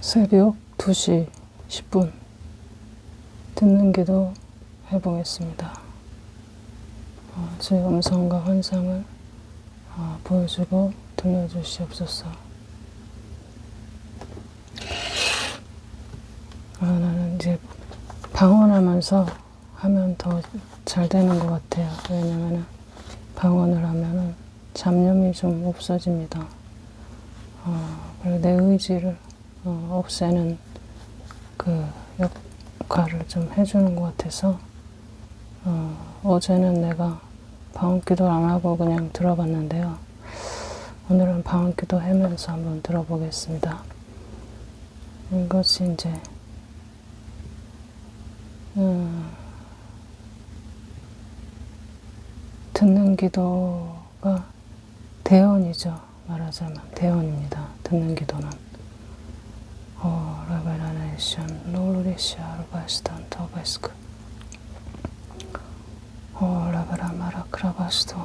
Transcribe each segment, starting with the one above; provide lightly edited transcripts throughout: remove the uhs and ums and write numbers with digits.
새벽 2시 10분 듣는 기도 해보겠습니다. 제 음성과 환상을 보여주고 들려주시옵소서. 나는 이제 방언하면서 하면 더 잘 되는 것 같아요. 왜냐면은 방언을 하면은 잡념이 좀 없어집니다. 그리고 내 의지를 없애는 그 역할을 좀 해주는 것 같아서 어제는 내가 방언기도를 안 하고 그냥 들어봤는데요. 오늘은 방언기도 하면서 한번 들어보겠습니다. 이것이 이제 듣는 기도가 대언이죠. 말하자면 대언입니다. 듣는 기도는. 레베라네이션 노르리시아 알바스탄 터베스크 레베라마라 크라바스토.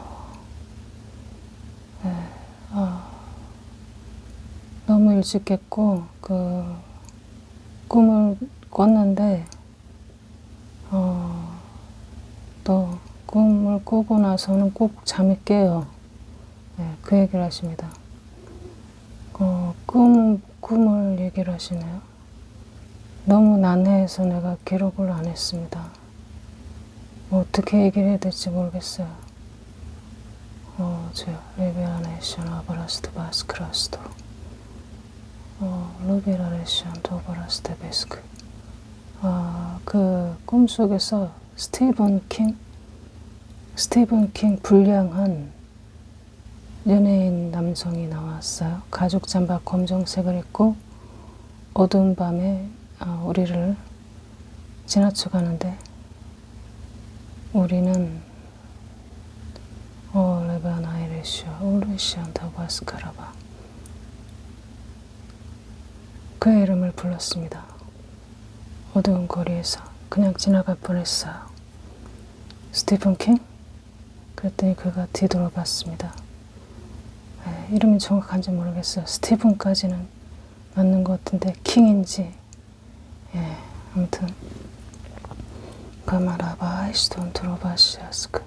너무 일찍 깼고 꿈을 꿨는데 또 꿈을 꾸고 나서는 꼭 잠이 깨요. 그 얘기를 하십니다. 꿈을 얘기를 하시네요. 너무 난해해서 내가 기록을 안 했습니다. 어떻게 얘기를 해야 될지 모르겠어요. 주여, 리베라네이션 아바라스트 바스크라스토 루비라레이션 도바라스테 베스크. 그 꿈속에서 스티븐 킹 불량한 연예인 남성이 나왔어요. 가죽 잠바 검정색을 입고 어두운 밤에 우리를 지나쳐 가는데 우리는 레바나이레시아 울루시안 타바스카라바 그의 이름을 불렀습니다. 어두운 거리에서 그냥 지나갈 뻔했어요. 스티븐 킹? 그랬더니 그가 뒤돌아봤습니다. 이름이 정확한지 모르겠어요. 스티븐까지는 맞는 것 같은데 킹인지 아무튼 가마라바이스톤 트로바시아스크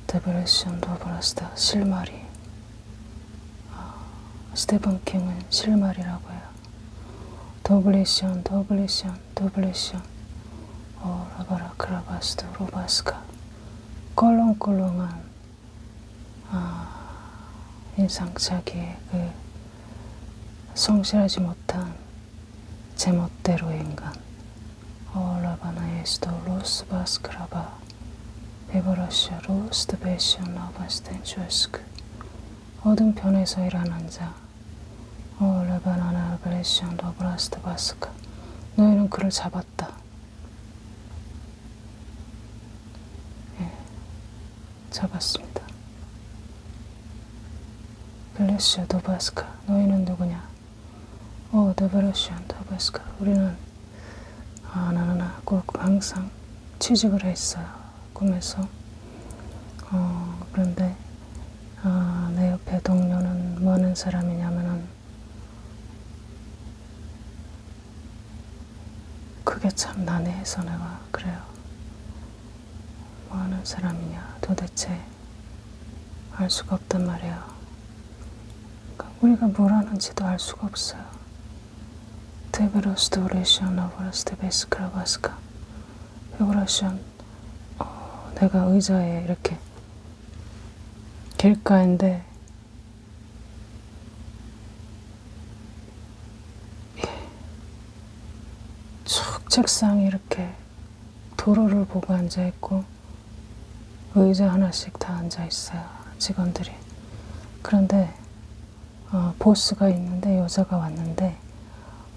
데브레션 도브라스타 실마리. 스티븐 킹은 실마리라고 해요. 도블리션 라바라 크라바스토 로바스카. 껄렁껄렁한 인상착의의 그 성실하지 못한 제멋대로의 인간. 라바나에스도 로스 바스크라바 베버러시아 로스트 베시온 라바스텐추스크. 어둠 편에서 일하는 자. 라바나나 베레시온 더브라스트 바스카. 너희는 그를 잡았다. 잡았습니다. 벨레시아 도바스카. 너희는 누구냐? 데베레시온 도바스카. 우리는 나는 꼭 항상 취직을 했어요. 꿈에서. 그런데 내 옆에 동료는 뭐 하는 사람이냐면은 그게 참 난해해서 내가 그래요. 뭐 하는 사람이냐 도대체 알 수가 없단 말이에요. 그러니까 우리가 뭘 하는지도 알 수가 없어요. 데베로스토레이션 아바라스테 베스크라바스카 베브라션. 내가 의자에 이렇게 길가인데 쭉 책상이 이렇게 도로를 보고 앉아있고 의자 하나씩 다 앉아있어요. 직원들이. 그런데 보스가 있는데 여자가 왔는데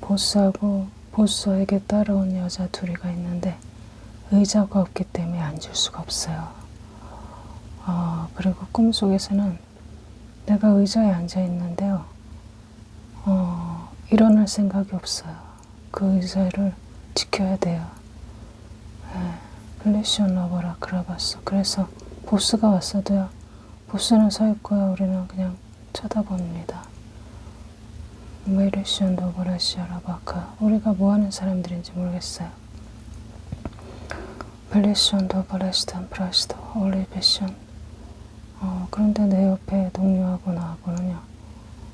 보스하고 보스에게 따라온 여자 둘이가 있는데 의자가 없기 때문에 앉을 수가 없어요. 그리고 꿈속에서는 내가 의자에 앉아 있는데요. 일어날 생각이 없어요. 그 의자를 지켜야 돼요. 플래시온 러버라 그라봤어. 그래서 보스가 왔어도요. 보스는 서 있고요. 우리는 그냥 쳐다봅니다. 메르시온 도브라시아라바카. 우리가 뭐하는 사람들인지 모르겠어요. 벨리시온 도브라시탄 프라시도 올리베시온. 그런데 내 옆에 동료하고 나하고는요,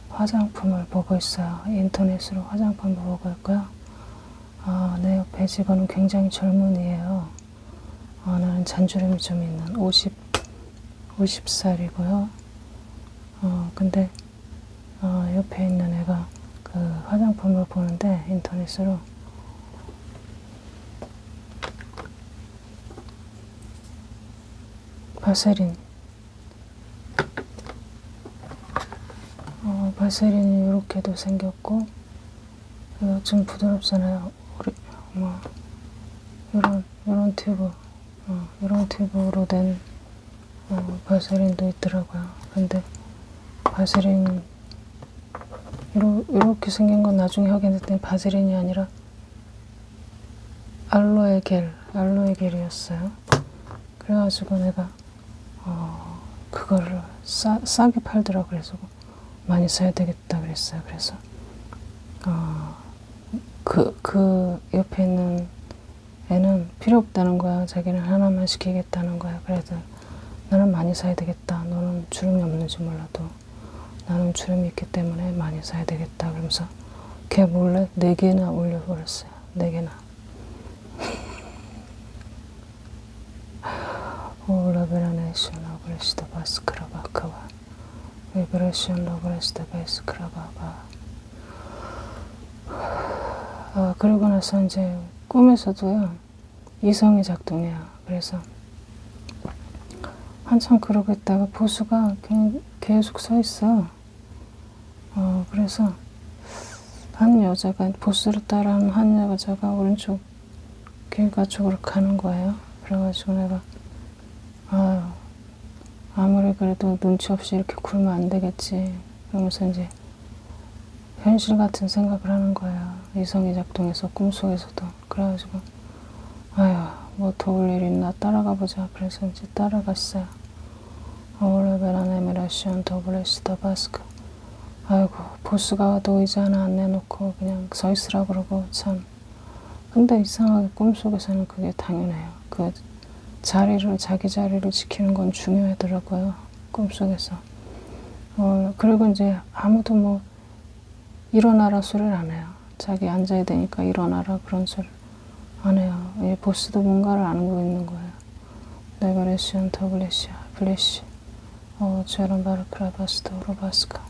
화장품을 보고 있어요. 인터넷으로 화장품을 보고 있고요. 내 옆에 직원은 굉장히 젊은이에요. 나는 잔주름이 좀 있는 50살이고요. 근데 옆에 있는 애가 그 화장품을 보는데 인터넷으로 바세린 바세린이 이렇게도 생겼고, 이거 좀 부드럽잖아요. 이런 튜브, 이런 튜브로 된 바세린도 있더라고요. 근데 바세린 이렇게 생긴 건 나중에 확인했더니 바세린이 아니라 알로에 겔이었어요. 그래가지고 내가 그거를 싸게 팔더라고. 그래서 많이 사야 되겠다 그랬어요. 그래서 그 옆에 있는 애는 필요 없다는 거야. 자기는 하나만 시키겠다는 거야. 그래서 나는 많이 사야 되겠다. 너는 주름이 없는지 몰라도 나는 주름이 있기 때문에 많이 사야 되겠다. 그러면서 걔 몰래 4개나 올려버렸어요. 4개나. 오라베라네시온 러브레시드 바스크라바카와 리브레시온 러브레시드 베스크라바바. 그러고 나서 이제 꿈에서도요, 이성이 작동해요. 그래서 한참 그러고 있다가 보수가 그냥 계속 서 있어. 그래서 한 여자가, 보스를 따라하는 한 여자가 오른쪽 길가 쪽으로 가는 거예요. 그래가지고 내가 아무리 그래도 눈치 없이 이렇게 굴면 안 되겠지. 그러면서 이제 현실 같은 생각을 하는 거예요. 이성이 작동해서 꿈속에서도. 그래가지고 뭐 도울 일 있나 따라가 보자. 그래서 이제 따라갔어요. 오르베라네메라시온 도블레시다 바스크. 아이고, 보스가 와도 의자 하나 안 내놓고 그냥 서 있으라 그러고 참. 근데 이상하게 꿈속에서는 그게 당연해요. 그 자기 자리를 지키는 건 중요하더라고요. 꿈속에서. 그리고 이제 아무도 뭐 일어나라 소리를 안 해요. 자기 앉아야 되니까 일어나라 그런 소리를 안 해요. 이 보스도 뭔가를 알고 있는 거예요. 네버레시온 터블레시아 블레시 제런 바르크라바스도 로바스카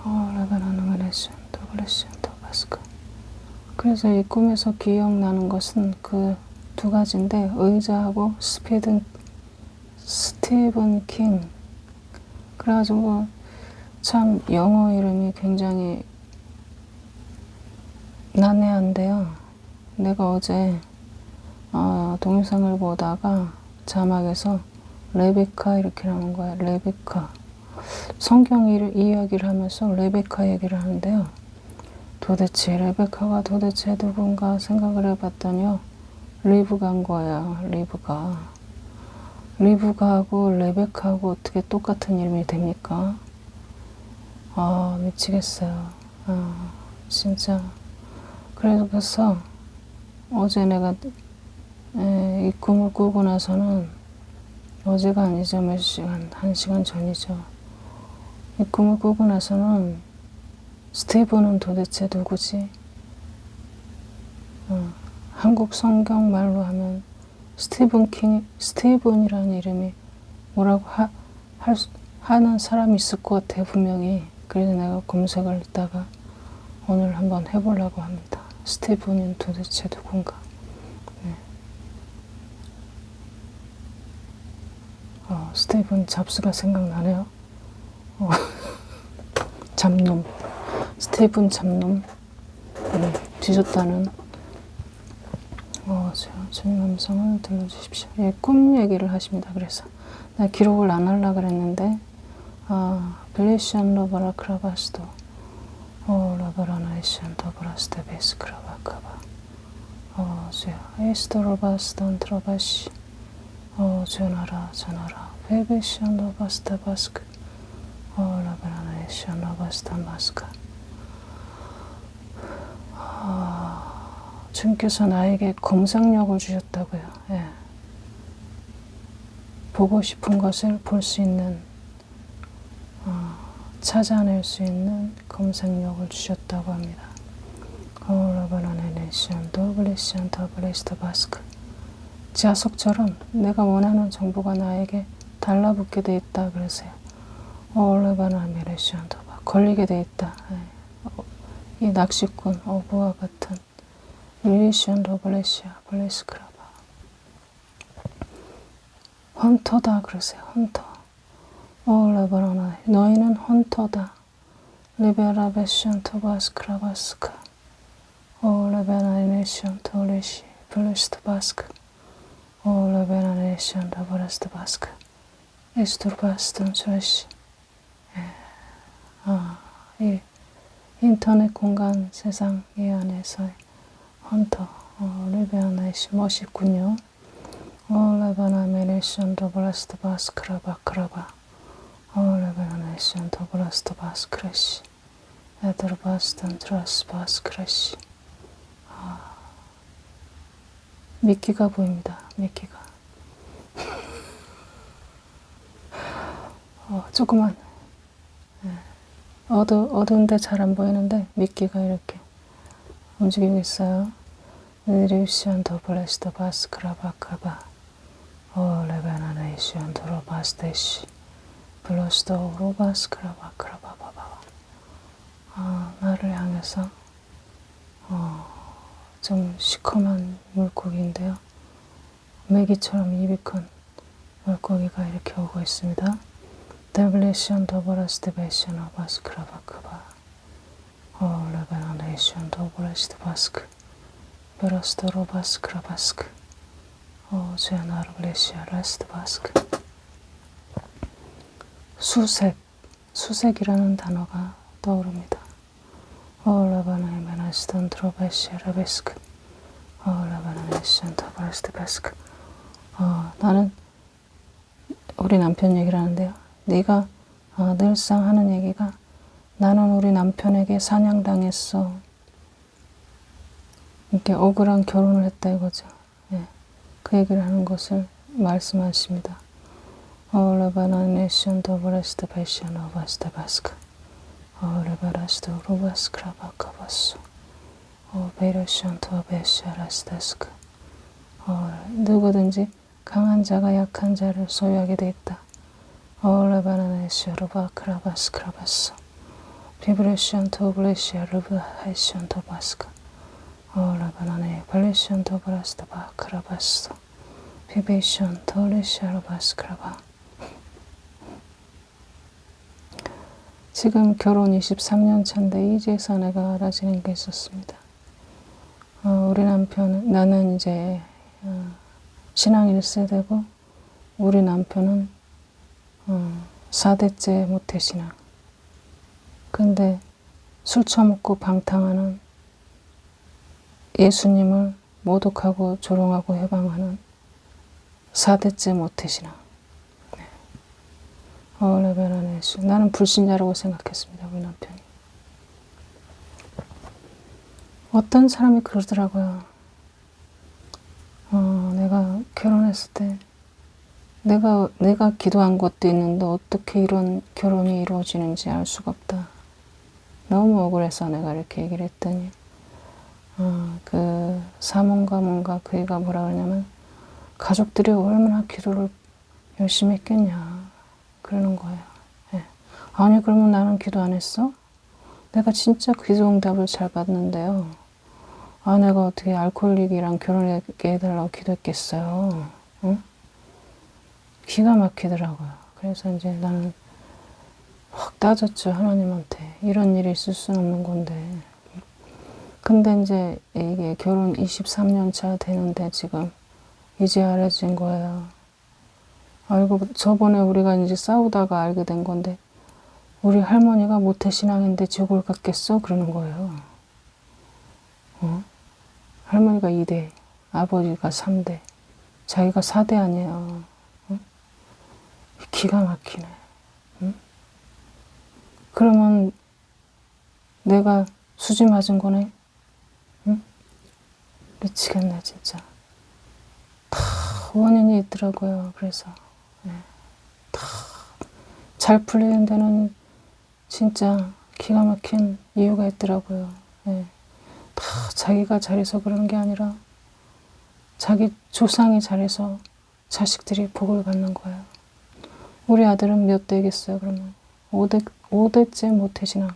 레바나노메레시온 터블레시온 터바스카. 그래서 이 꿈에서 기억나는 것은 그 2가지인데, 의자하고 스티븐 킹. 그래가지고 참 영어 이름이 굉장히 난해한데요. 내가 어제 동영상을 보다가 자막에서 레베카 이렇게 나온 거예요. 레베카. 성경 이야기를 하면서 레베카 얘기를 하는데요. 도대체 레베카가 도대체 누군가 생각을 해봤더니요, 리브가인 거예요. 리브가하고 레베카하고 어떻게 똑같은 이름이 됩니까? 미치겠어요. 진짜. 그래서 어제 내가 이 꿈을 꾸고 나서는, 어제가 아니죠. 몇 시간, 1시간 전이죠. 이 꿈을 꾸고 나서는 스티븐은 도대체 누구지? 한국 성경 말로 하면 스티븐이라는 이름이 뭐라고 하는 사람이 있을 것 같아요, 분명히. 그래서 내가 검색을 했다가 오늘 한번 해보려고 합니다. 스티븐은 도대체 누군가. 네. 스티븐 잡스가 생각나네요. 잡놈. 스티븐 잡놈. 뒤졌다는. 주님 음성을 들려주십시오. 예, 꿈 얘기를 하십니다. 그래서 내가 기록을 안 하려고 그랬는데, 벨리시안 러바라 크라바스도 라바라나이시안 더브라스테 베스 크라바카바 주여 에스토로바스던 트로바시 전하라 베베시안 러바스테 바스크 주님께서 나에게 검색력을 주셨다고요. 예. 보고 싶은 것을 볼 수 있는, 찾아낼 수 있는 검색력을 주셨다고 합니다. 자석처럼 내가 원하는 정보가 나에게 달라붙게 돼 있다 그러세요. 걸리게 돼 있다. 이 낚시꾼 어부와 같은 블레스크라바. 헌터다 그러세요. 헌터. 너희는 헌터다. 리베라베션 토바스크라바스카. 레베나네션 토레시 블루스트바스크. 레베나네션 더브라스트바스크. 에스투르바스튼 스레시. 이 인터넷 공간 세상 이 안에서의 헌터, 리베나네시 멋있군요. 레베나네션 더브라스트바스크라바크라바. 레베나네션 더브라스트바스크레시. 에드르바스튼 트라스바스크레시. 미끼가 보입니다. 미끼가. 조그만. 어두운데 잘 안 보이는데 미끼가 이렇게 움직이고 있어요. 리시온 더블레스터 바스크라바카바. 레베나네이션 도로바스테시. 블러스터 로바스크라바크라바바바. 나를 향해서 좀 시커먼 물고기인데요. 메기처럼 입이 큰 물고기가 이렇게 오고 있습니다. 데블레이션 더블레스트베이션 오바스크라바크바. 레베나네이션 더블레스트바스크. 베러스토로바스크라바스크. 제나르블레시아 레스트바스크. 수색이라는 단어가 떠오릅니다. 레바나이메나스턴 드로베시아 레베스크. 레바나네이션 더블레스트바스크. 나는 우리 남편 얘기를 하는데요. 네가 늘상 하는 얘기가 나는 우리 남편에게 사냥당했어. 이렇게 억울한 결혼을 했다 이거죠. 예. 그 얘기를 하는 것을 말씀하십니다. 레바나네이션 더블레스트 베이션 오바스테바스크. 레바라스트 로바스크라바카바스. 베이러션 토베시아라스테스크. 누구든지 강한 자가 약한 자를 소유하게 돼 있다. 레바나네이션 로바크라바스크라바스. 비브레션 토블레시아 루브하이션 토바스크. 레바나네 발레션 토브라스타바크라바스. 비베이션 토레시아 로바스크라바. 지금 결혼 23년 차인데 이제서 내가 알아지는 게 있었습니다. 우리 남편은, 나는 이제 신앙 1세대고 우리 남편은 4대째 모태신앙. 근데 술 처먹고 방탕하는, 예수님을 모독하고 조롱하고 해방하는 4대째 모태신앙. 레베나네시. 나는 불신자라고 생각했습니다. 우리 남편이. 어떤 사람이 그러더라고요. 내가 결혼했을 때 내가 기도한 것도 있는데 어떻게 이런 결혼이 이루어지는지 알 수가 없다. 너무 억울해서 내가 이렇게 얘기를 했더니 그 사모가 뭔가 그 애가 뭐라 그러냐면 가족들이 얼마나 기도를 열심히 했겠냐 그러는 거예요. 예. 아니 그러면 나는 기도 안 했어? 내가 진짜 기도 응답을 잘 받는데요. 내가 어떻게 알코올릭이랑 결혼하게 해달라고 기도했겠어요. 응? 기가 막히더라고요. 그래서 이제 나는 확 따졌죠. 하나님한테. 이런 일이 있을 수는 없는 건데. 근데 이제 이게 결혼 23년 차 되는데 지금 이제 알아진 거예요. 저번에 우리가 이제 싸우다가 알게 된 건데 우리 할머니가 모태신앙인데 저걸 갖겠어? 그러는 거예요. 할머니가 2대, 아버지가 3대, 자기가 4대 아니에요. 기가 막히네. 그러면 내가 수지 맞은 거네? 응? 미치겠네 진짜. 다 원인이 있더라고요. 그래서 다 잘 풀리는 데는 진짜 기가 막힌 이유가 있더라고요. 다 자기가 잘해서 그런 게 아니라 자기 조상이 잘해서 자식들이 복을 받는 거예요. 우리 아들은 몇 대겠어요, 그러면? 5대째 모태신앙.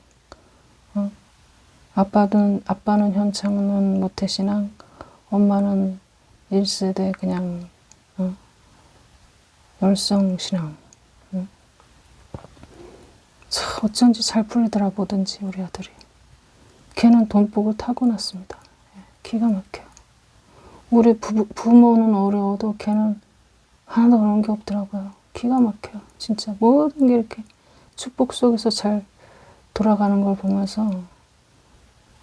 아빠는 현창은 모태신앙, 엄마는 1세대 그냥, 열성신앙. 어쩐지 잘 풀리더라, 뭐든지, 우리 아들이. 걔는 돈복을 타고났습니다. 기가 막혀요. 우리 부모는 어려워도 걔는 하나도 그런 게 없더라고요. 기가 막혀요. 진짜 모든 게 이렇게 축복 속에서 잘 돌아가는 걸 보면서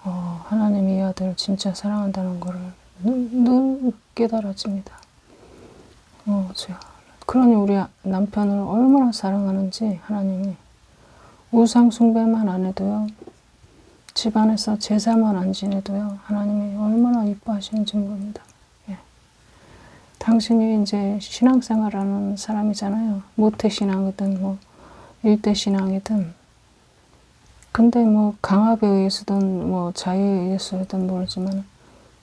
하나님이 이 아들을 진짜 사랑한다는 거를 늘 깨달아집니다. 주야. 그러니 우리 남편을 얼마나 사랑하는지 하나님이 우상 숭배만 안 해도요. 집안에서 제사만 안 지내도요. 하나님이 얼마나 이뻐하시는지 모릅니다. 당신이 이제 신앙생활하는 사람이잖아요. 모태신앙이든 뭐 일대신앙이든. 근데 뭐 강압에 의해서든 뭐 자유에 의해서든 모르지만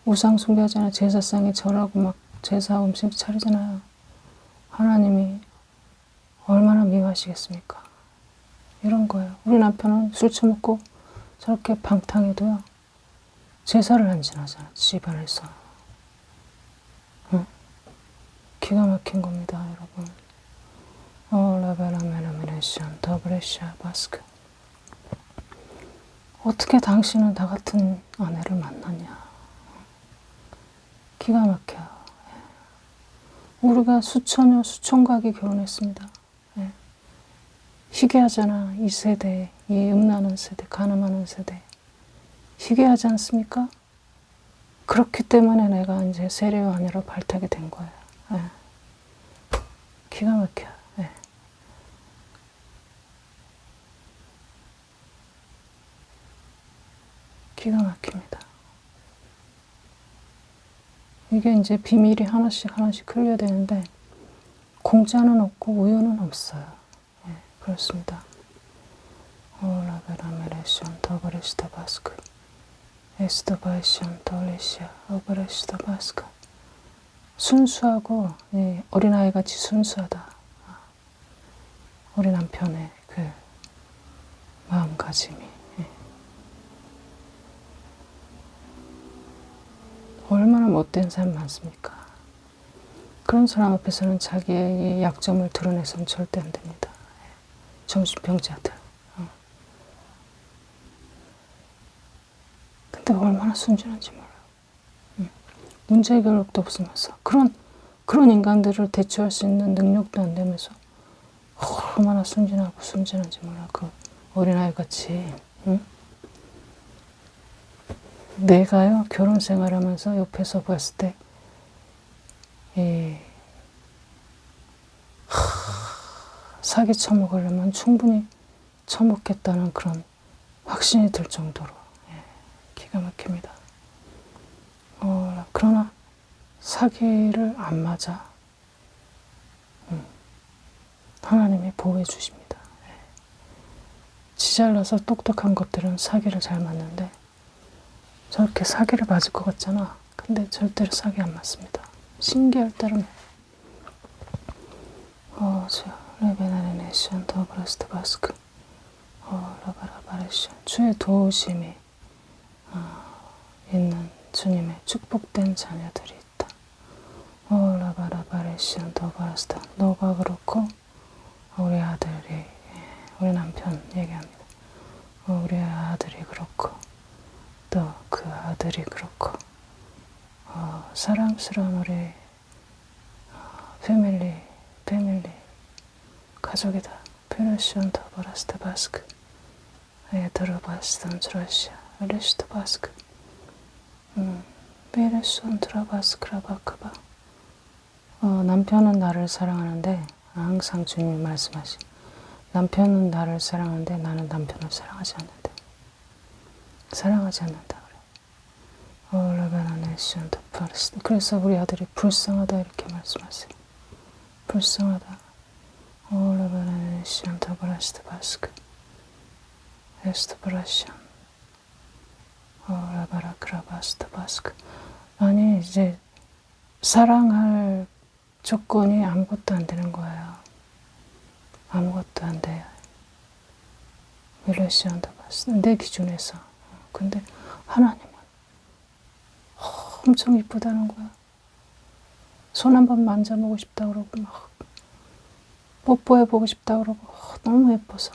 우상 숭배하잖아요. 제사상에 절하고 막 제사 음식 차리잖아요. 하나님이 얼마나 미워하시겠습니까? 이런 거예요. 우리 남편은 술 처먹고 저렇게 방탕해도요. 제사를 안 지나잖아요. 집안에서. 기가 막힌 겁니다, 여러분. 라베라메라메레션 더브레샤 바스크. 어떻게 당신은 나 같은 아내를 만났냐. 기가 막혀요. 우리가 수천여 수천각이 결혼했습니다. 희귀하잖아. 이 세대, 이 음란한 세대, 간음하는 세대. 희귀하지 않습니까? 그렇기 때문에 내가 이제 세례요 아니라 발탁이 된 거예요. 기가 막혀요. 기가 막힙니다. 이게 이제 비밀이 하나씩 흘려야 되는데 공짜는 없고 우유는 없어요. 그렇습니다. 라베라메레션 더브레시다 바스크 에스더바이션 더레시아 어브레시다 바스크. 순수하고 어린아이 같이 순수하다. 우리 남편의 그 마음가짐이 얼마나 못된 사람 많습니까? 그런 사람 앞에서는 자기의 약점을 드러내서는 절대 안 됩니다. 정신병자들. 근데 얼마나 순진한지 몰라요. 문제 해결력도 없으면서 그런 인간들을 대처할 수 있는 능력도 안 되면서 얼마나 순진한지 몰라요. 그 어린아이 같이. 내가요 결혼 생활하면서 옆에서 봤을 때 사기 처먹으려면 충분히 처먹겠다는 그런 확신이 들 정도로 기가 막힙니다. 그러나 사기를 안 맞아. 하나님이 보호해 주십니다. 지 잘나서 똑똑한 것들은 사기를 잘 맞는데 저렇게 사기를 맞을 것 같잖아. 근데 절대로 사기 안 맞습니다. 신기할 따름에. 레베나레네션 더브라스트 바스크 라바라바레션. 주의 도우심이 있는 주님의 축복된 자녀들이 있다. 라바라바레션 더브라스트. 너가 그렇고 우리 아들이 우리 남편 얘기합니다. 우리 아들이 그렇고 또 그 아들이 그렇고 사랑스러운 우리 패밀리 가족이다. 페르시온 더버라스트 바스크 에드르바스탄 트라시아 레시트 바스크 베레손 트라바스크라바크바. 남편은 나를 사랑하는데 항상 주님이 말씀하신 남편은 나를 사랑하는데 나는 남편을 사랑하지 않는다. 사랑하지 않는다 그래. 라바나네시안토 파르스타. 그래서 우리 아들이 불쌍하다 이렇게 말씀하세요. 불쌍하다. 라바나네시안토 파르스타 바스크. 에스토 파라시안. 라바라크라바스타 바스크. 아니 이제 사랑할 조건이 아무것도 안 되는 거예요. 아무것도 안 돼요. 윌레시안토 바스크. 내 기준에서. 근데 하나님은 엄청 이쁘다는 거야. 손 한 번 만져보고 싶다 그러고 막 뽀뽀해보고 싶다 그러고 너무 예뻐서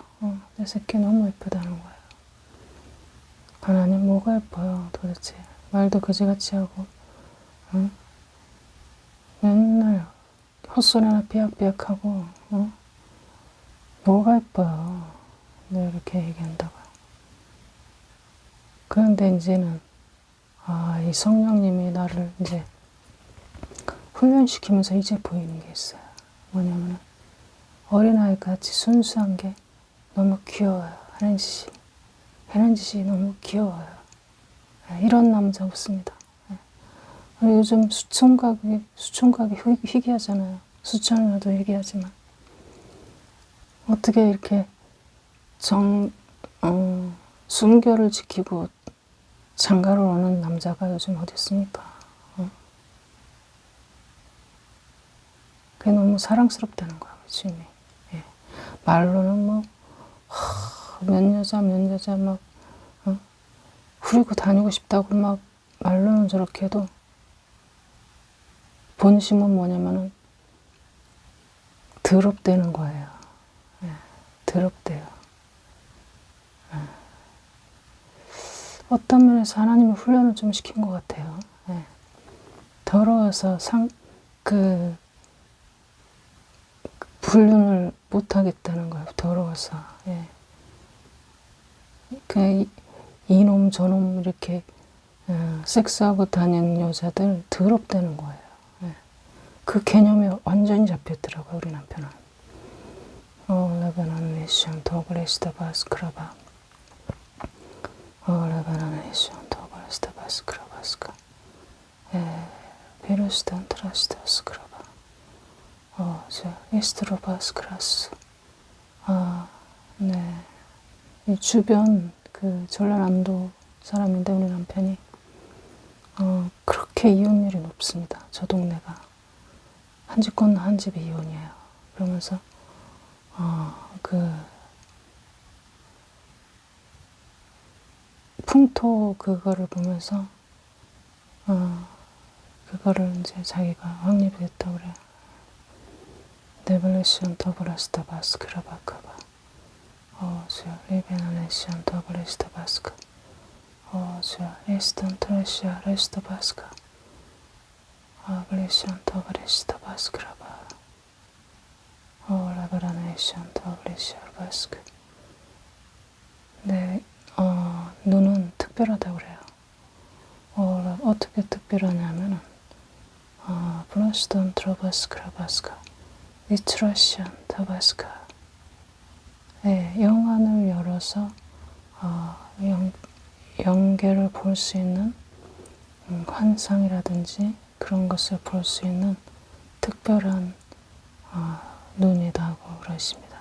내 새끼 너무 예쁘다는 거야. 하나님 뭐가 예뻐요 도대체. 말도 그지같이 하고 응? 맨날 헛소리나 삐약삐약하고 뭐가 예뻐요. 내가 이렇게 얘기한다고. 그런데 이제는 이 성령님이 나를 이제 훈련시키면서 이제 보이는 게 있어요. 뭐냐면 어린아이 같이 순수한 게 너무 귀여워요. 하는 짓이 너무 귀여워요. 이런 남자 없습니다. 요즘 수총각이 희귀하잖아요. 수천이라도 희귀하지만 어떻게 이렇게 순결을 지키고 장가를 오는 남자가 요즘 어디 있습니까? 그게 너무 사랑스럽다는 거야, 주님이. 예. 말로는 뭐, 몇 여자 막, 후리고 다니고 싶다고 막, 말로는 저렇게 해도, 본심은 뭐냐면은, 더럽다는 거예요. 예. 더럽대요. 예. 어떤 면에서 하나님의 훈련을 좀 시킨 것 같아요. 예. 더러워서 불륜을 못하겠다는 거예요. 더러워서. 예. 이놈 저놈 이렇게 섹스하고 다니는 여자들 더럽다는 거예요. 예. 그 개념이 완전히 잡혔더라고요. 우리 남편은. 레바나네시안 도글레스타 바스크라바. 레바나네시안 도글레스타 바스크라바스카. 비루스탄 트라스타스크라바. 에스트로바스크라스. 네. 이 주변 전라남도 사람인데 우리 남편이 그렇게 이혼율이 높습니다. 저 동네가 한 집 건너 한 집이 이혼이에요. 그러면서 풍토 그거를 보면서 그거를 이제 자기가 확립이 됐다고 그래요. 네블레시온 더블라스타 바스크라바카바. 주여 리베나네시온 더블레스타 바스카. 주여 에스턴 트레시아 레스타 바스카. 블레시온 더블레스타 바스크라바. 라바라네시온 더블레시아 바스크. 네, 눈은 특별하다고 그래요. 어떻게 특별하냐면은 브라스톤 트로바스크라바스카. 이트라시안 타바스카. 네, 영안을 열어서 영계를 볼 수 있는 환상이라든지 그런 것을 볼 수 있는 특별한 눈이다고 그러십니다.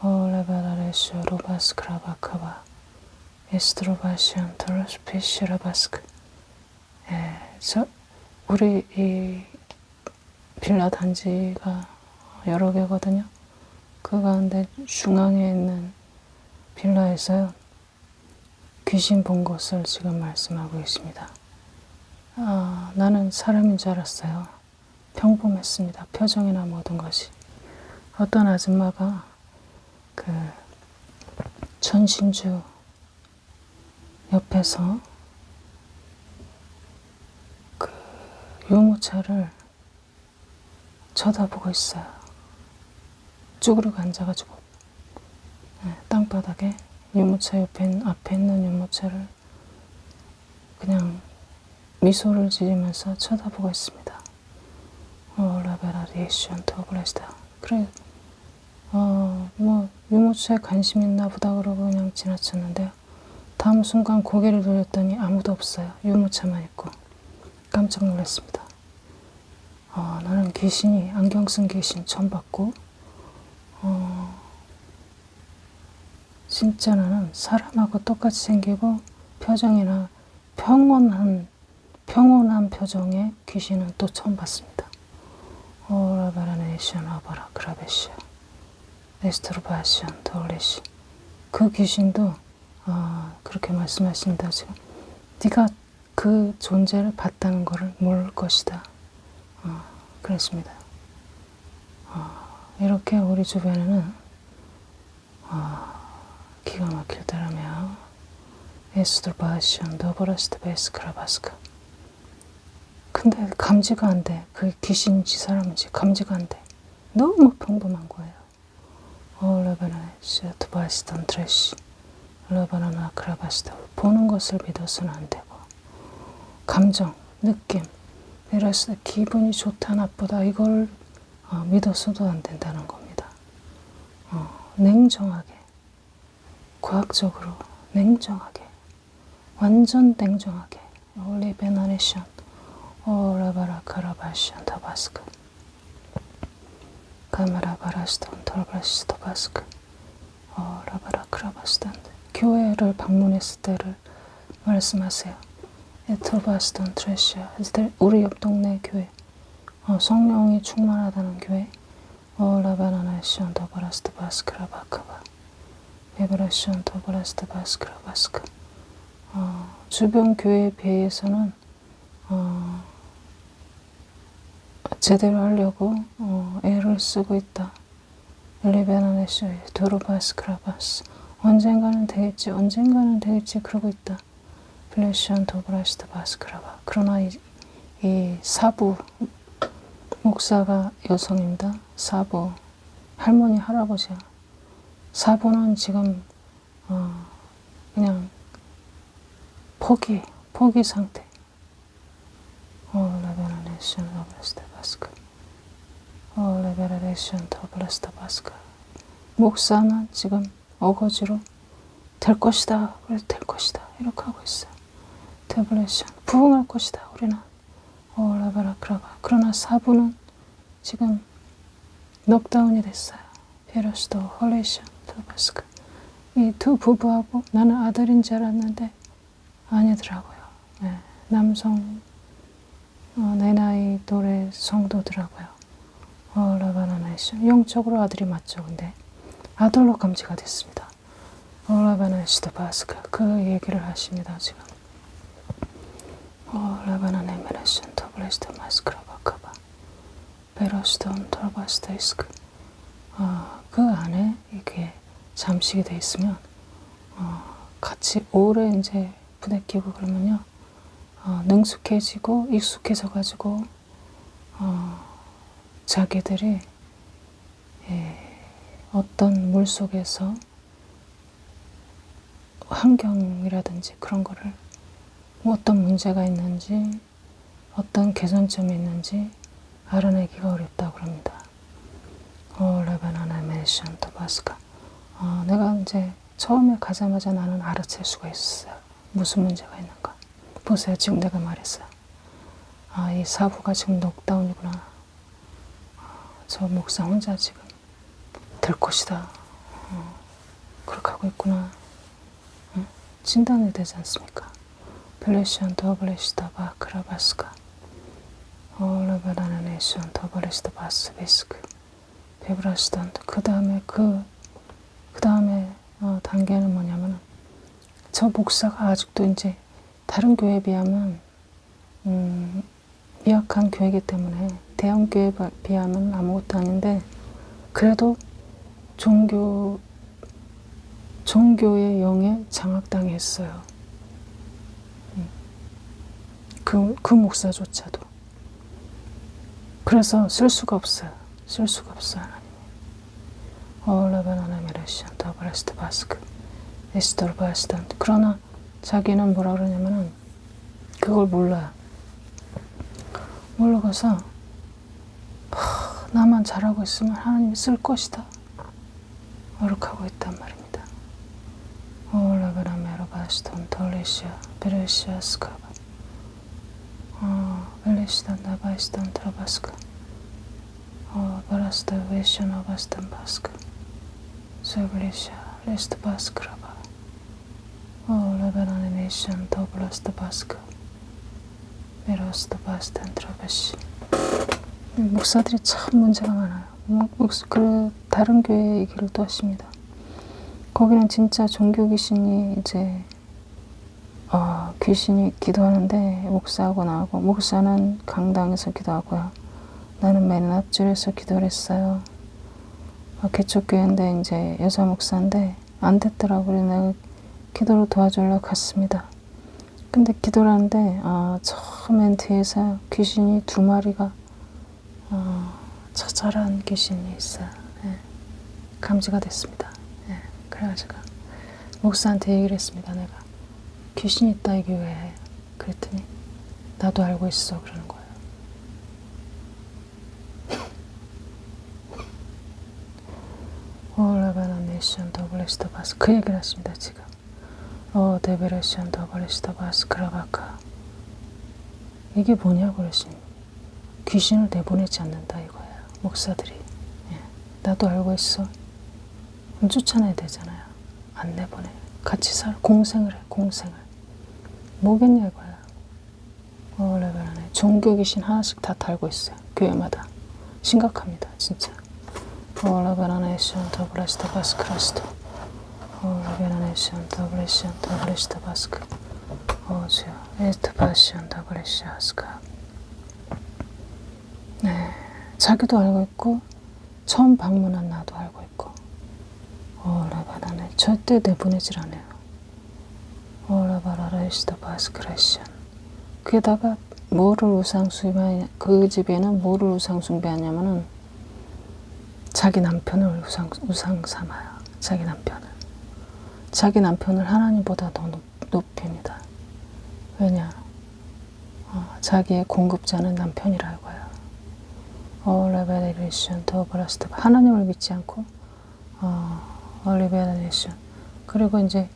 레바라레시오 로바스크라바카바 에스트로바시안 트로스피시라바스크. 우리 이 빌라 단지가 여러 개거든요. 그 가운데 중앙에 있는 빌라에서요. 귀신 본 것을 지금 말씀하고 있습니다. 나는 사람인 줄 알았어요. 평범했습니다. 표정이나 모든 것이. 어떤 아줌마가 천신주 옆에서 유모차를 쳐다보고 있어요. 쭈그리고 앉아가지고 땅바닥에 유모차 앞에 있는 유모차를 그냥 미소를 지으면서 쳐다보고 있습니다. 라베라리에이션 더블레스타. 그래, 뭐 유모차에 관심 있나 보다 그러고 그냥 지나쳤는데요. 다음 순간 고개를 돌렸더니 아무도 없어요. 유모차만 있고. 깜짝 놀랐습니다. 나는 귀신이, 안경 쓴 귀신 처음 봤고, 진짜 나는 사람하고 똑같이 생기고 표정이나 평온한 표정의 귀신은 또 처음 봤습니다. 오라바라네시안 아바라 크라베시아 에스트로바시안 돌레시. 그 귀신도 그렇게 말씀하십니다. 지금 네가 그 존재를 봤다는 것을 모를 것이다. 그랬습니다. 이렇게 우리 주변에는 기가 막힐 때라며 에스트로바시안 더버라스트 베스크라바스카. 근데 감지가 안 돼. 그게 귀신인지 사람인지 감지가 안 돼. 너무 평범한 거예요. 레바나시 투바시던 트래시 레바나나 크라바시다. 보는 것을 믿어서는 안 되고, 감정, 느낌, 이랬을 때 기분이 좋다 나쁘다 이걸 믿어서도 안 된다는 겁니다. 냉정하게, 과학적으로 냉정하게, 완전 냉정하게. 올리베나네션 오라바라 카라바시안 타바스크 카마라바라스톤 털바시토 바스크 오라바라 크라바스탄. 교회를 방문했을 때를 말씀하세요. 에토바스톤 트레시아. 우리 옆 동네 교회, 성령이 충만하다는 교회. 오라바나나시안 더바라스토 바스크라바카바 에브라시안 더바라스토 바스크라바스크. 주변 교회에 비해서는 제대로 하려고 애를 쓰고 있다. 리베나네시 도로바스크라바스. 언젠가는 되겠지 그러고 있다. 플래시안 도브라시트 바스크라바. 그러나 이 사부 목사가 여성입니다. 사부 할머니 할아버지야. 사부는 지금 그냥 포기 상태. 레베라레이션 더블레스트 바스크. 레베라레이션 더블레스트 바스크. 목사는 지금 어거지로 될 것이다. 그래 될 것이다. 이렇게 하고 있어요. 더블레이션 부흥할 것이다. 우리는. 레베라 크라바. 그러나 사부는 지금 넉다운이 됐어요. 페러스도 홀레이션 더바스크. 이 두 부부하고 나는 아들인 줄 알았는데 아니더라고요. 네, 남성 내 나이 또래 성도더라고요. 라바나나이션. 영적으로 아들이 맞죠. 근데 아들로 감지가 됐습니다. 라바나이시도 바스카. 그 얘기를 하십니다. 지금. 라바나네메레션 터블레스트 마스크라바카바 베로스톤 털바스테이스크. 그 안에 이렇게 잠식이 돼 있으면 같이 오래 이제 부대끼고 그러면요. 능숙해지고 익숙해져 가지고 자기들이 어떤 물속에서 환경이라든지 그런 거를 어떤 문제가 있는지 어떤 개선점이 있는지 알아내기가 어렵다고 그럽니다. 레바나나 메션 토바스카. 내가 이제 처음에 가자마자 나는 알아챌 수가 있었어요. 무슨 문제가 있는가. 보세요. 지금 내가 말했어요. 이 사부가 지금 넉다운이구나. 저 목사 혼자 지금 될 것이다. 그렇게 하고 있구나. 진단이 되지 않습니까? 플래시안 더블레시다 바크라바스카. 레바나네이션 더블레시다 바스베스크. 베브라시단. 그 다음에 단계는 뭐냐면은 저 목사가 아직도 이제 다른 교회에 비하면 미약한 교회이기 때문에 대형 교회에 비하면 아무것도 아닌데 그래도 종교의 영에 장악당했어요. 그 목사조차도. 그래서 쓸 수가 없어요. 하나님이. 라바나나메레시안 더브레스트 바스크 에스토르바스탄. 그러나 자기는 뭐라 그러냐면은 그걸 몰라요. 모르고서 나만 잘하고 있으면 하나님이 쓸 것이다. 어룩하고 있단 말입니다. 라베라메로바스톤 톨리시아 베르시아스카바 벨리시단 나바이스톤 트라바스카 바라스타 베시아노바스탄 바스카 세블리시아 레스트 바스크라바 라베라네네이션 더블라스트 바스카 메로스트 바스탄 트라바시. 목사들이 참 문제가 많아요. 다른 교회 얘기를 또 하십니다. 거기는 진짜 종교 귀신이 이제 귀신이 기도하는데 목사하고 나하고, 목사는 강당에서 기도하고요. 나는 맨 앞줄에서 기도를 했어요. 개척교회인데 이제 여자 목사인데 안 됐더라고요. 그래서 내가 기도로 도와주려고 갔습니다. 근데 기도를 하는데 처음엔 뒤에서 귀신이 2마리가 처절한 귀신이 있어요. 예. 감지가 됐습니다. 예. 그래가지고 목사한테 얘기를 했습니다. 내가 귀신 있다 이 교회에. 그랬더니 나도 알고 있어 그러는 거예요. 라바나네이션 더블레스터 바스, 그 얘기를 하십니다. 지금 데베레션 더블레스터 바스 크라바카. 이게 뭐냐고 그러신, 귀신을 내보내지 않는다 이거예요. 목사들이. 예. 나도 알고 있어. 쫓아내야 되잖아요. 안 내보내. 같이 공생을 해. 공생을. 뭐겠냐 이거야. 레벨하네. 종교 귀신 하나씩 다 달고 있어요. 교회마다. 심각합니다. 진짜. 레벨하네이션 더블레스터 바스 크라스토. 레벨하네이션 더블레스터 바스크. 주여. 에스트바시온 더블레시아스카. 네. 자기도 알고 있고 처음 방문한 나도 알고 있고. 라바라네. 절대 내보내질 않아요. 라바라레시더 바스크레션. 그게다가 뭐를 우상숭배하냐, 그 집에는 뭐를 우상숭배하냐면은 자기 남편을 우상 삼아요. 자기 남편을 하나님보다 더 높입니다. 왜냐? 자기의 공급자는 남편이라고 해요. 레벨레이션 더블라스트. 하나님을 믿지 않고 레벨레이션. 그리고 이제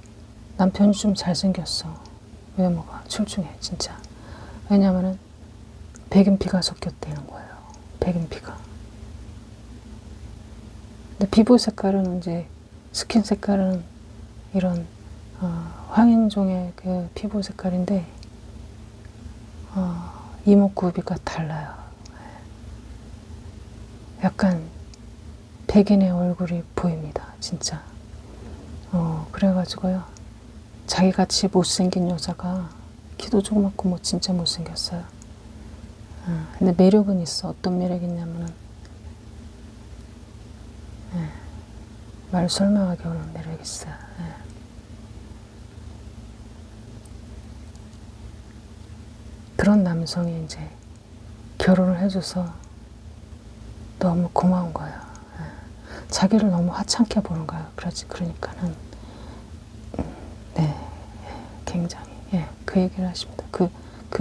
남편이 좀 잘생겼어. 외모가 출중해 진짜. 왜냐면은 백인피가 섞였다는 거예요. 백인피가. 근데 피부 색깔은 이제 스킨 색깔은 이런 황인종의 그 피부 색깔인데 이목구비가 달라요. 약간 백인의 얼굴이 보입니다. 진짜. 그래가지고요. 자기같이 못생긴 여자가 키도 조그맣고 뭐 진짜 못생겼어요. 근데 매력은 있어. 어떤 매력이 있냐면은 말 설명하기 어려운 매력이 있어요. 그런 남성이 이제 결혼을 해줘서 너무 고마운 거예요. 자기를 너무 하찮게 보는 거예요. 그러니까는 굉장히 그 얘기를 하십니다. 그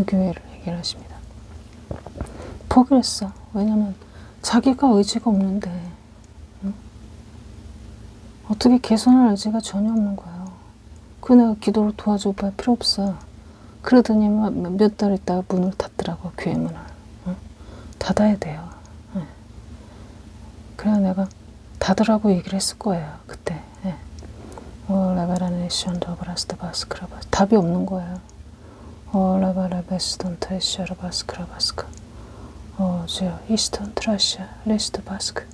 교회를 얘기를 하십니다. 포기를 했어. 왜냐면 자기가 의지가 없는데 어떻게 개선할 의지가 전혀 없는 거예요. 내가 기도로 도와줘 봐 필요 없어. 그러더니 몇 달 있다가 문을 닫더라고. 교회 문을. 닫아야 돼요. 그래서 내가 닫으라고 얘기를 했을 거예요. 그때. 라바라네이션 더블라스트 바스크라바. 답이 없는 거예요. 라바라베스톤 트레시아르 바스크라바스카. 주여 이스톤 트라시아 레스트 바스크.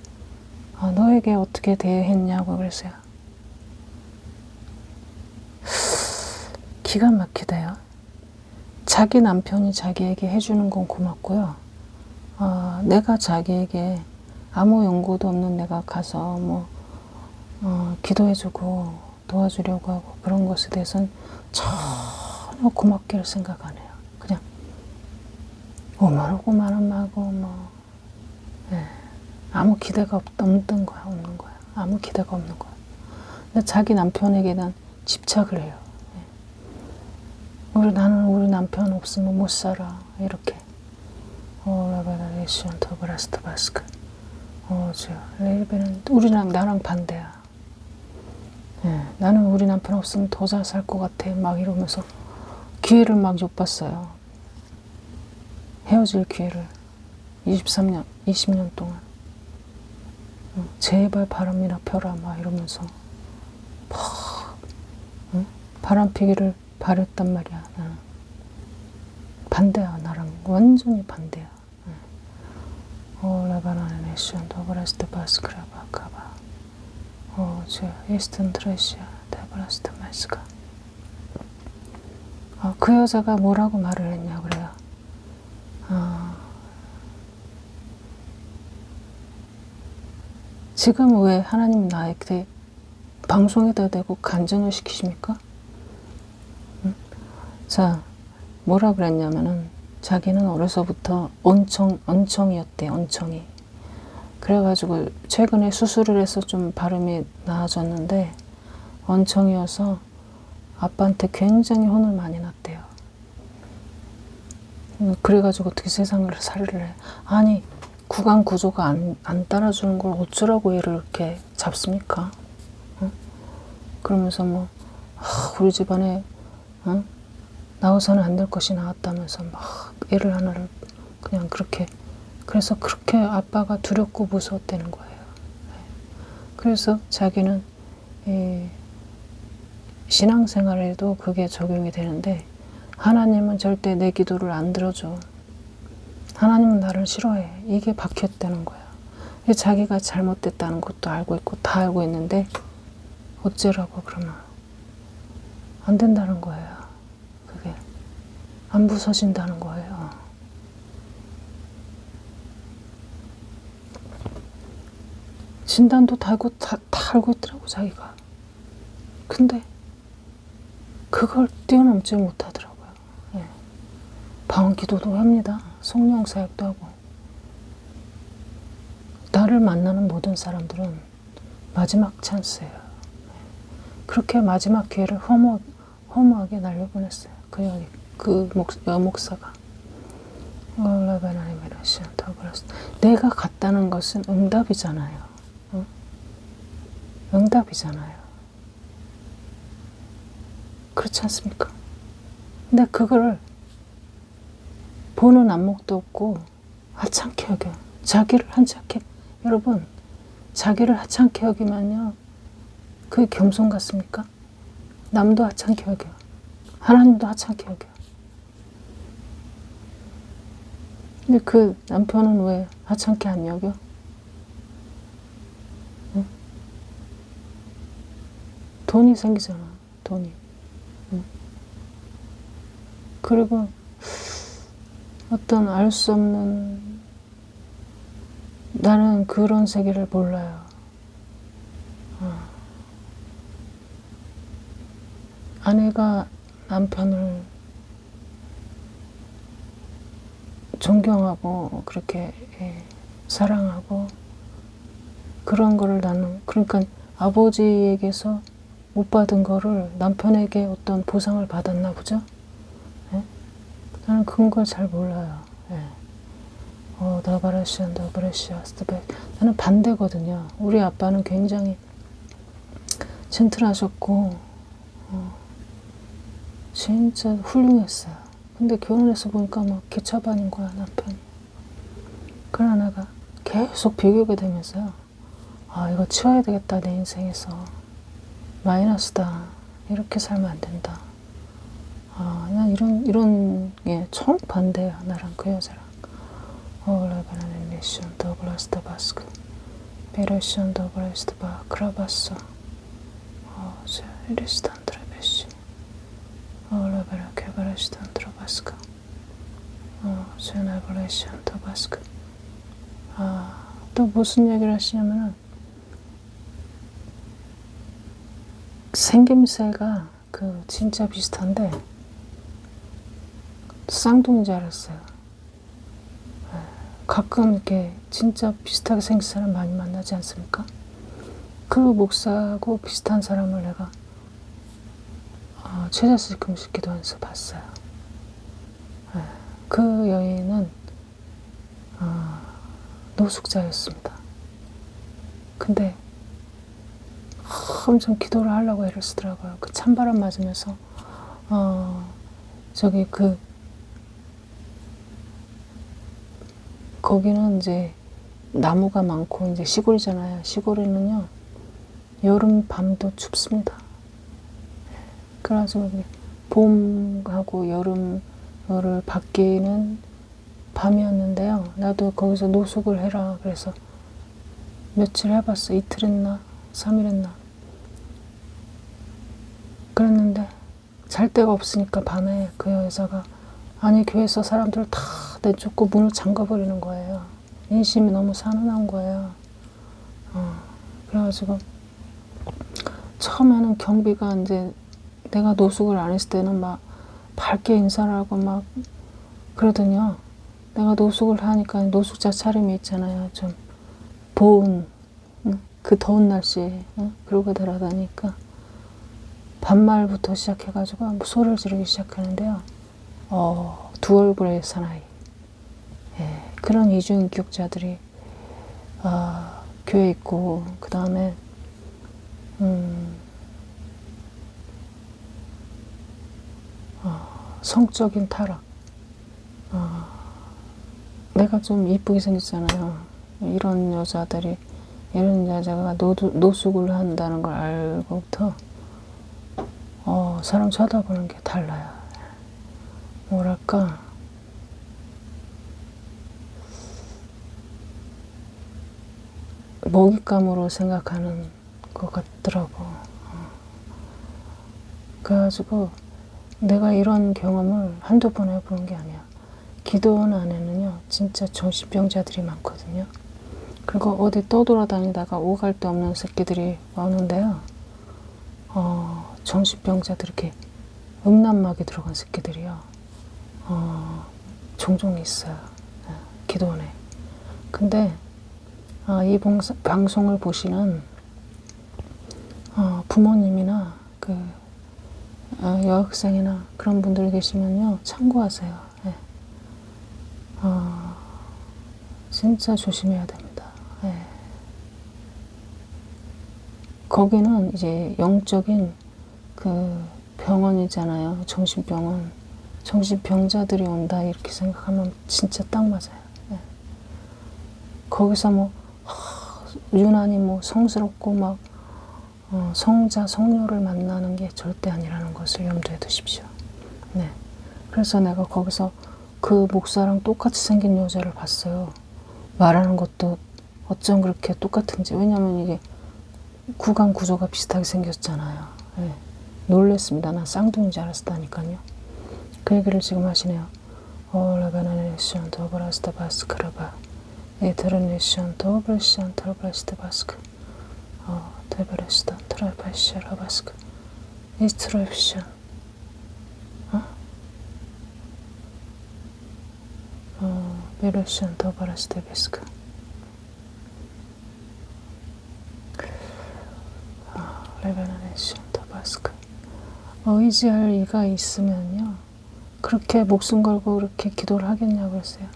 너에게 어떻게 대했냐고 그랬어요. 기가 막히대요. 자기 남편이 자기에게 해주는 건 고맙고요. 내가 자기에게 아무 연고도 없는 내가 가서 기도해주고 도와주려고 하고 그런 것에 대해서는 전혀 고맙게를 생각 안 해요. 그냥 오만하고 아무 기대가 없는 거야. 아무 기대가 없는 거야. 근데 자기 남편에게 난 집착을 해요. 나는 우리 남편 없으면 못 살아. 이렇게. 라바라레이션 더블라스트 바스크. 주여. 레이벨은 나랑 반대야. 예, 나는 우리 남편 없으면 더 잘 살 것 같아. 막 이러면서 기회를 막 엿봤어요. 헤어질 기회를 23년, 20년 동안. 제발 바람이나 펴라 막 이러면서 막 바람 피기를 바랬단 말이야. 나는 반대야. 나랑 완전히 반대야. 라바나네 네션 도브라스트 바스크라바 카바 저 이스턴 트레시아 데브라스트 마스카. 그 여자가 뭐라고 말을 했냐 그래요. 지금 왜 하나님 나에게 방송에다 대고 간증을 시키십니까? 자, 뭐라 그랬냐면은 자기는 어려서부터 언청이었대, 언청이. 그래가지고 최근에 수술을 해서 좀 발음이 나아졌는데 언청이어서 아빠한테 굉장히 혼을 많이 났대요. 그래가지고 어떻게 세상을 살이를 해. 아니, 구강 구조가 안 따라주는 걸 어쩌라고 얘를 이렇게 잡습니까? 그러면서 뭐 우리 집안에 나와서는 안 될 것이 나왔다면서 막 애를 하나를 그냥 그렇게, 그래서 그렇게 아빠가 두렵고 무서웠다는 거예요. 그래서 자기는 신앙생활에도 그게 적용이 되는데 하나님은 절대 내 기도를 안 들어줘. 하나님은 나를 싫어해. 이게 박혔다는 거야. 자기가 잘못됐다는 것도 알고 있고 다 알고 있는데 어쩌라고 그러면 안 된다는 거예요. 그게 안 부서진다는 거예요. 진단도 다 알고 있더라고 자기가. 근데 그걸 뛰어넘지 못하더라고요. 예. 방언 기도도 합니다. 성령 사역도 하고. 나를 만나는 모든 사람들은 마지막 찬스예요. 그렇게 마지막 기회를 허무하게 날려보냈어요. 그 여목사가. 내가 갔다는 것은 응답이잖아요. 응답이잖아요. 그렇지 않습니까? 근데 그거를 보는 안목도 없고 하찮게 여겨. 자기를 하찮게, 여러분, 자기를 하찮게 여기면요, 그게 겸손 같습니까? 남도 하찮게 여겨. 하나님도 하찮게 여겨. 근데 그 남편은 왜 하찮게 안 여겨? 응? 돈이 생기잖아, 돈이. 응? 그리고 어떤 알 수 없는, 나는 그런 세계를 몰라요. 아내가 남편을 존경하고 그렇게 사랑하고 그런 거를 나는, 그러니까 아버지에게서 못 받은 거를 남편에게 어떤 보상을 받았나 보죠. 예? 나는 그런 걸 잘 몰라요. 예. 나는 반대거든요. 우리 아빠는 굉장히 젠틀하셨고 진짜 훌륭했어요. 근데 결혼해서 보니까 막 개차반인 거야, 남편이. 그러나 내가 계속 비교가 되면서요. 이거 치워야 되겠다, 내 인생에서. 마이너스다. 이렇게 살면 안 된다. 난 이런 게 정반대야, 나랑 그 여자랑. 라바나네 미션 더블라스트 바스크 베레션 더블라스트 바 크라바스 리스탄 트레베시 라바라 케바레스탄 트라바스카 제네브레션 더바스크. 또 무슨 얘기를 하시냐면은 생김새가 그 진짜 비슷한데 쌍둥이인 줄 알았어요. 가끔 이렇게 진짜 비슷하게 생긴 사람 많이 만나지 않습니까? 그 목사하고 비슷한 사람을 내가 최자식 금식 기도하면서 봤어요. 그 여인은 노숙자였습니다. 근데 엄청 기도를 하려고 애를 쓰더라고요. 그 찬바람 맞으면서 저기 거기는 이제 나무가 많고 이제 시골이잖아요. 시골에는요 여름 밤도 춥습니다. 그래가지고 봄하고 여름을 바뀌는 밤이었는데요. 나도 거기서 노숙을 해라 그래서 며칠 해봤어. 이틀 했나 3일 했나 그랬는데 잘 데가 없으니까 밤에 그 여자가 아니 교회에서 사람들을 다 내쫓고 문을 잠가버리는 거예요. 인심이 너무 산운한 거예요. 그래가지고 처음에는 경비가 이제 내가 노숙을 안 했을 때는 막 밝게 인사를 하고 막 그러더니요. 내가 노숙을 하니까 노숙자 차림이 있잖아요. 좀 보온 그 더운 날씨에 그러고 들어다니까 반말부터 시작해가지고 소리를 지르기 시작하는데요. 두 얼굴의 사나이. 예, 그런 이중인격자들이 교회에 있고 그 다음에 성적인 타락. 내가 좀 이쁘게 생겼잖아요. 이런 여자가 노숙을 한다는 걸 알고부터 사람 쳐다보는 게 달라요. 뭐랄까 먹잇감으로 생각하는 것 같더라고. 그래가지고 내가 이런 경험을 한두 번 해보는 게 아니야. 기도원 안에는요 진짜 정신병자들이 많거든요. 그리고 어디 떠돌아다니다가 오갈 데 없는 새끼들이 오는데요. 정신병자들 이렇게 음란막에 들어간 새끼들이요. 종종 있어요. 기도원에. 근데 이 방송을 보시는 부모님이나 그 여학생이나 그런 분들 계시면요 참고하세요. 예. 진짜 조심해야 됩니다. 예. 거기는 이제 영적인 그 병원이잖아요. 정신병원. 정신병자들이 온다 이렇게 생각하면 진짜 딱 맞아요. 예. 거기서 뭐 유난히 뭐 성스럽고 막 성자 성녀를 만나는 게 절대 아니라는 것을 염두에 두십시오. 네. 그래서 내가 거기서 그 목사랑 똑같이 생긴 여자를 봤어요. 말하는 것도 어쩜 그렇게 똑같은지. 왜냐면 이게 구강 구조가 비슷하게 생겼잖아요. 네. 놀랬습니다. 난 쌍둥이인 줄 알았다니까요. 그 얘기를 지금 하시네요. 라바나네션 도브라스타 바스크라바 에테르네션 도브레션 트라바스타 바스크 데브레스타 트라바시아 라바스크 이스트로프션 베르션 도브라스타 바스크 레베나네션 도바스크 의지할 이가 있으면요 그렇게 목숨 걸고 그렇게 기도를 하겠냐고 그랬어요.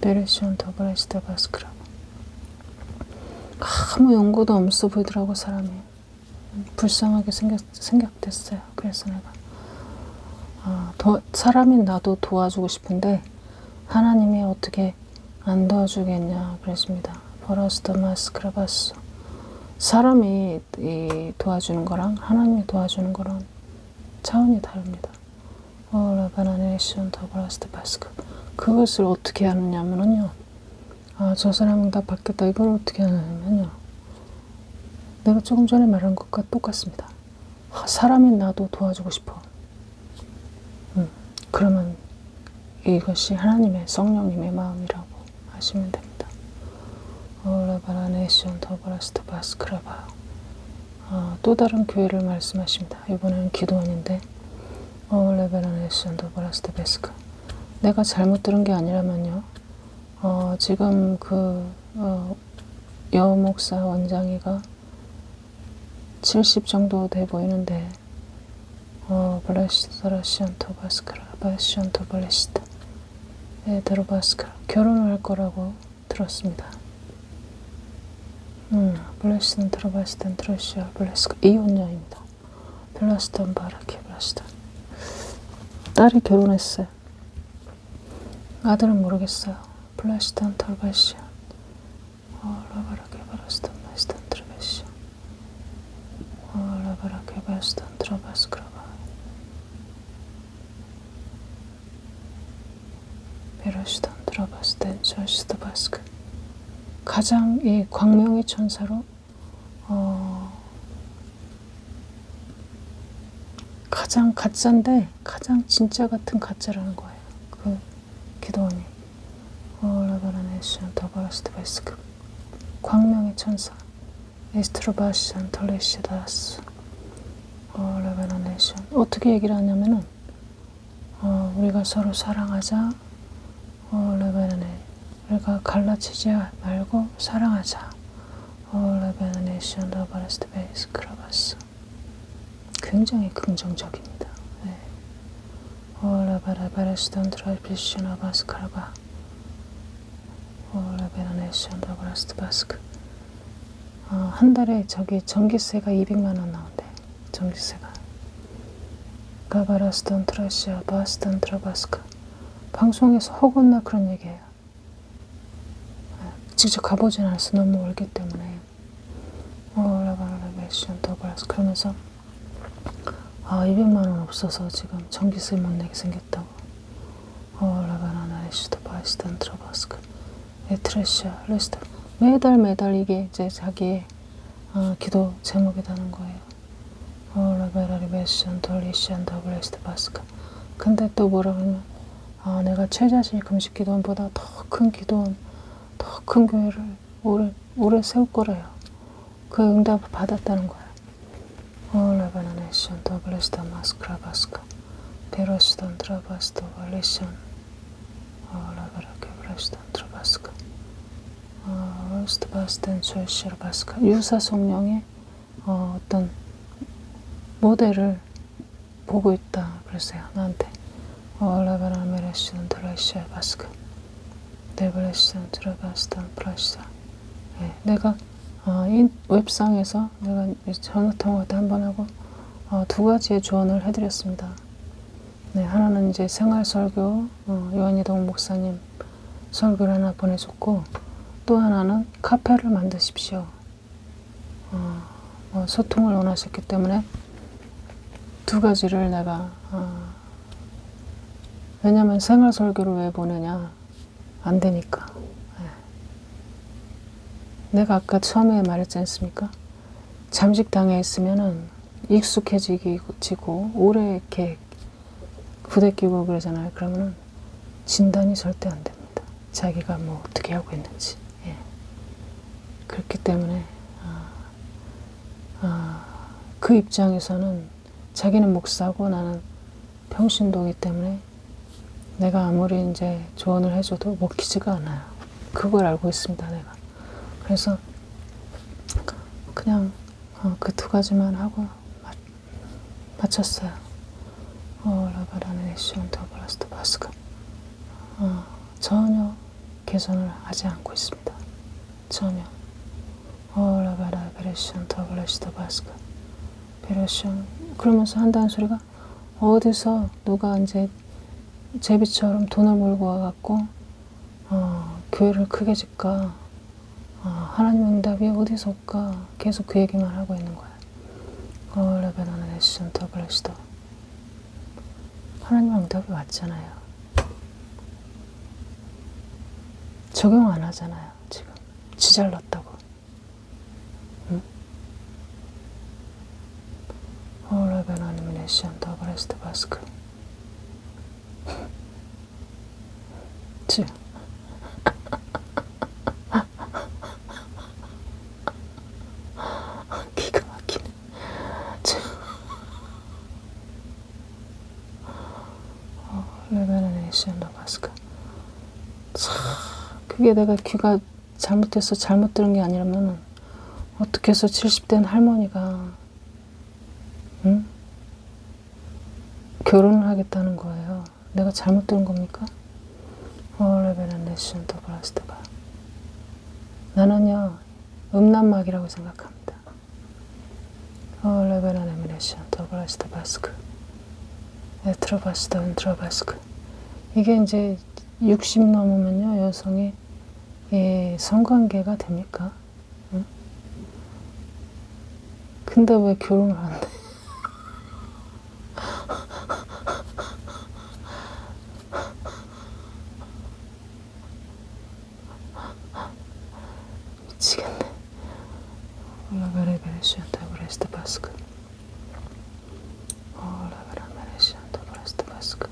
베르션 도브라스타 바스크라고 아무 연고도 없어 보이더라고 사람이. 불쌍하게 생각됐어요. 그래서 내가 사람인 나도 도와주고 싶은데 하나님이 어떻게 안 도와주겠냐 그랬습니다. 버라스터 마스크라바스 사람이 도와주는 거랑 하나님이 도와주는 거랑 차원이 다릅니다. 라바나네션 더브라스트 바스크 그것을 어떻게 하느냐면요. 저 사람은 다 바뀌었다. 이걸 어떻게 하냐면요. 내가 조금 전에 말한 것과 똑같습니다. 사람인 나도 도와주고 싶어. 그러면 이것이 하나님의 성령님의 마음이라고 하시면 됩니다. 라바나네션 더브라스트 바스크라바 또 다른 교회를 말씀하십니다. 이번에는 기도원인데 라바나네션 더브라스트 바스크 내가 잘못 들은 게 아니라면요. 지금 그 여목사 원장이가 70 정도 돼 보이는데 블레시타라시안토 바스크라 바시안토 블레시타 에드로 바스크라 결혼을 할 거라고 들었습니다. 블레스든 트러바스든 트러시아 블레스가 이혼녀입니다. 블라스던 바라케 블라스던. 딸이 결혼했어요. 아들은 모르겠어요. 블라스던 트러바시아 라바라케 블라스던 마스던 트러바시아 라바라케 블라스던 트러바스크라바 베라시던 트러바스던 저시드바스크. 가장 이 광명의 천사로 가장 가짜인데 가장 진짜 같은 가짜라는 거예요. 그 기도원이 라바라네시안 더바라스트바스크 광명의 천사 에스트로바시안 털레시다스 라바라네시안. 어떻게 얘기를 하냐면은 우리가 서로 사랑하자. 라바라네 우리가 갈라치지 말고 사랑하자. 라바라네시안 더바라스트바스크라바스. 굉장히 긍정적입니다. 네. 라바라바라스던 트라이피시나 바스카라바 라바라네시안 더바라스트바스크. 한 달에 저기 전기세가 200만 원 나온대. 전기세가. 가바라스던 트라시아 바스던 트라바스카. 방송에서 허건나 그런 얘기해요. 직접 가보진 않았어. 너무 멀기 때문에. 라바라바라시안 더바라스. 그러면서 200만 원 없어서 지금 전기세 못 내게 생겼다고. 라바나나이시도 바이스단 트러바스크 에트레시아 레스터. 매달 이게 이제 자기의 기도 제목이라는 거예요. 라바라리베시안 덜리시안 더블레스트 바스크. 근데 또 뭐라고 하면 내가 최자신이 금식 기도원보다 더 큰 기도원, 더 큰 교회를 오래 세울 거래요. 그 응답을 받았다는 거예요. 라바나네시안 더블레스트 마스크라바스크 베러시던 트라바스토 발레시안 라바라케 브레시던 트라바스크 스트바스텐 조시르바스크. 유사 성령의 어떤 모델을 보고 있다 그랬어요. 나한테. 라바라메레시던 트라시아 바스크 데브레시던 트라바스던 프라시아. 내가 이 웹상에서 내가 전화통화 때 한 번 하고 두 가지의 조언을 해드렸습니다. 네, 하나는 이제 생활설교 요한이동 목사님 설교를 하나 보내줬고, 또 하나는 카페를 만드십시오. 소통을 원하셨기 때문에 두 가지를 내가 왜냐면 생활설교를 왜 보내냐, 안 되니까. 내가 아까 처음에 말했지 않습니까? 잠식 당해 있으면은 익숙해지고 오래 이렇게 부대끼고 그러잖아요. 그러면은 진단이 절대 안 됩니다. 자기가 뭐 어떻게 하고 있는지. 그렇기 때문에 그 입장에서는 자기는 목사고 나는 평신도이기 때문에 내가 아무리 이제 조언을 해줘도 먹히지가 않아요. 그걸 알고 있습니다, 내가. 그래서 그냥 그 두 가지만 하고 마쳤어요. 라바라네시온 더블라스트 바스카. 전혀 개선을 하지 않고 있습니다. 전혀. 라바라 베레시온 더블라스트 바스카 베레시온. 그러면서 한다는 소리가 어디서 누가 이제 제비처럼 돈을 몰고 와갖고 교회를 크게 짓까, 하나님 응답이 어디서 올까, 계속 그 얘기만 하고 있는 거야. 라바나네시온 더블라스트. 하나님 응답이 왔잖아요. 적용 안 하잖아요. 지금 지잘났다고. 응? 라바나네시온 더블라스트 바스크. 지금 기가 막히네. 레베네이션 더바스크. 그게 내가 귀가 잘못해서 잘못 들은 게 아니라면 어떻게 해서 70된 할머니가 결혼을 하겠다는 거예요. 내가 잘못 들은 겁니까? 레베네이션 더바스트바. 나는요 음란막이라고 생각합니다. 레베나 레미네이션 더블라스트 바스크 에트로바스터 인트로바스크. 이게 이제 60 넘으면요 여성이 성관계가 됩니까? 응? 근데 왜 결혼을 안 돼? 미치겠네. 레베레베레시안 더블라스트 바스크 레베레베레시안 더블라스트 바스크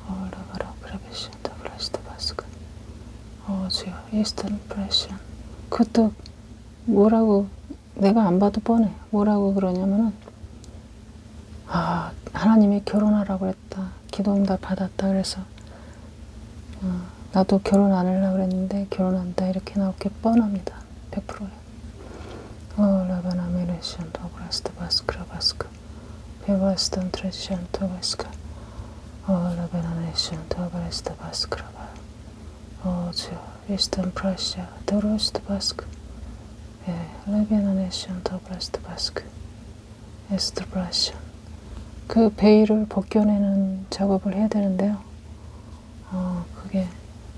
레베레베레시안 더블라스트 바스크 주여 이스턴 프레션. 그것도 뭐라고 내가 안 봐도 뻔해. 뭐라고 그러냐면은 하나님이 결혼하라고 했다. 기도 응답 받았다. 그래서 나도 결혼 안 하려고 그랬는데 결혼한다. 이렇게 나올 게 뻔합니다. 100%예요. 라바나 메레시안 더블라스트 바스크라 바스크 베바스턴 트레시안 더바스크 라바나 네시안 더블라스트 바스크라바 주여 이스턴 프라시아 더로스트 바스크 레비나 네시안 더블라스트 바스크 에스트 브라시안. 그 베일을 벗겨내는 작업을 해야 되는데요. 그게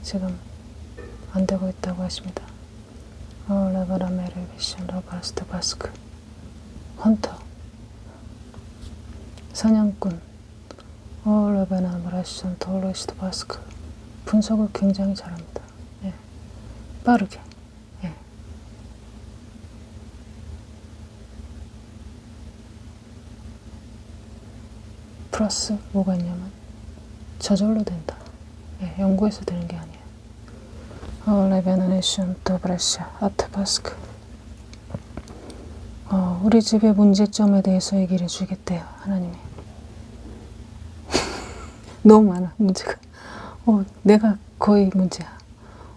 지금 안 되고 있다고 하십니다. 라바라메르 비션 러바스트 바스크 헌터 사냥꾼 라바나 마라시션 더로스트 바스크. 분석을 굉장히 잘합니다. 빠르게. 플러스 뭐가 있냐면 저절로 된다. 연구해서 되는 게 아니에요. 레베나네션 더브레샤 아트바스크. 우리 집의 문제점에 대해서 얘기를 해주겠대요. 하나님이. 너무 많아 문제가. 내가 거의 문제야.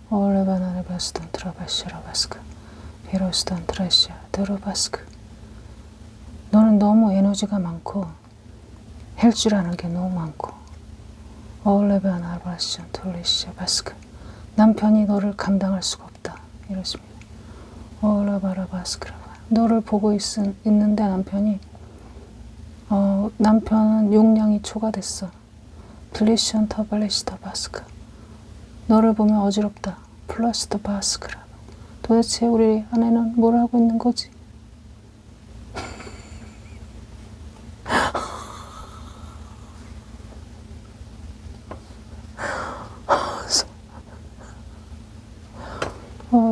레바나 레바스톤 트라바시아 라바스크 비로스톤 트라시아 드로바스크. 너는 너무 에너지가 많고 할 줄 아는 게 너무 많고 레바나 라바시아 톨리시아 바스크. 남편이 너를 감당할 수가 없다. 이렇습니다. 라바라바스크라바. 너를 보고 있는데 남편은 용량이 초과됐어. 플리션 타발레시타 바스크. 너를 보면 어지럽다. 플러스터 바스크라. 도대체 우리 아내는 뭘 하고 있는 거지?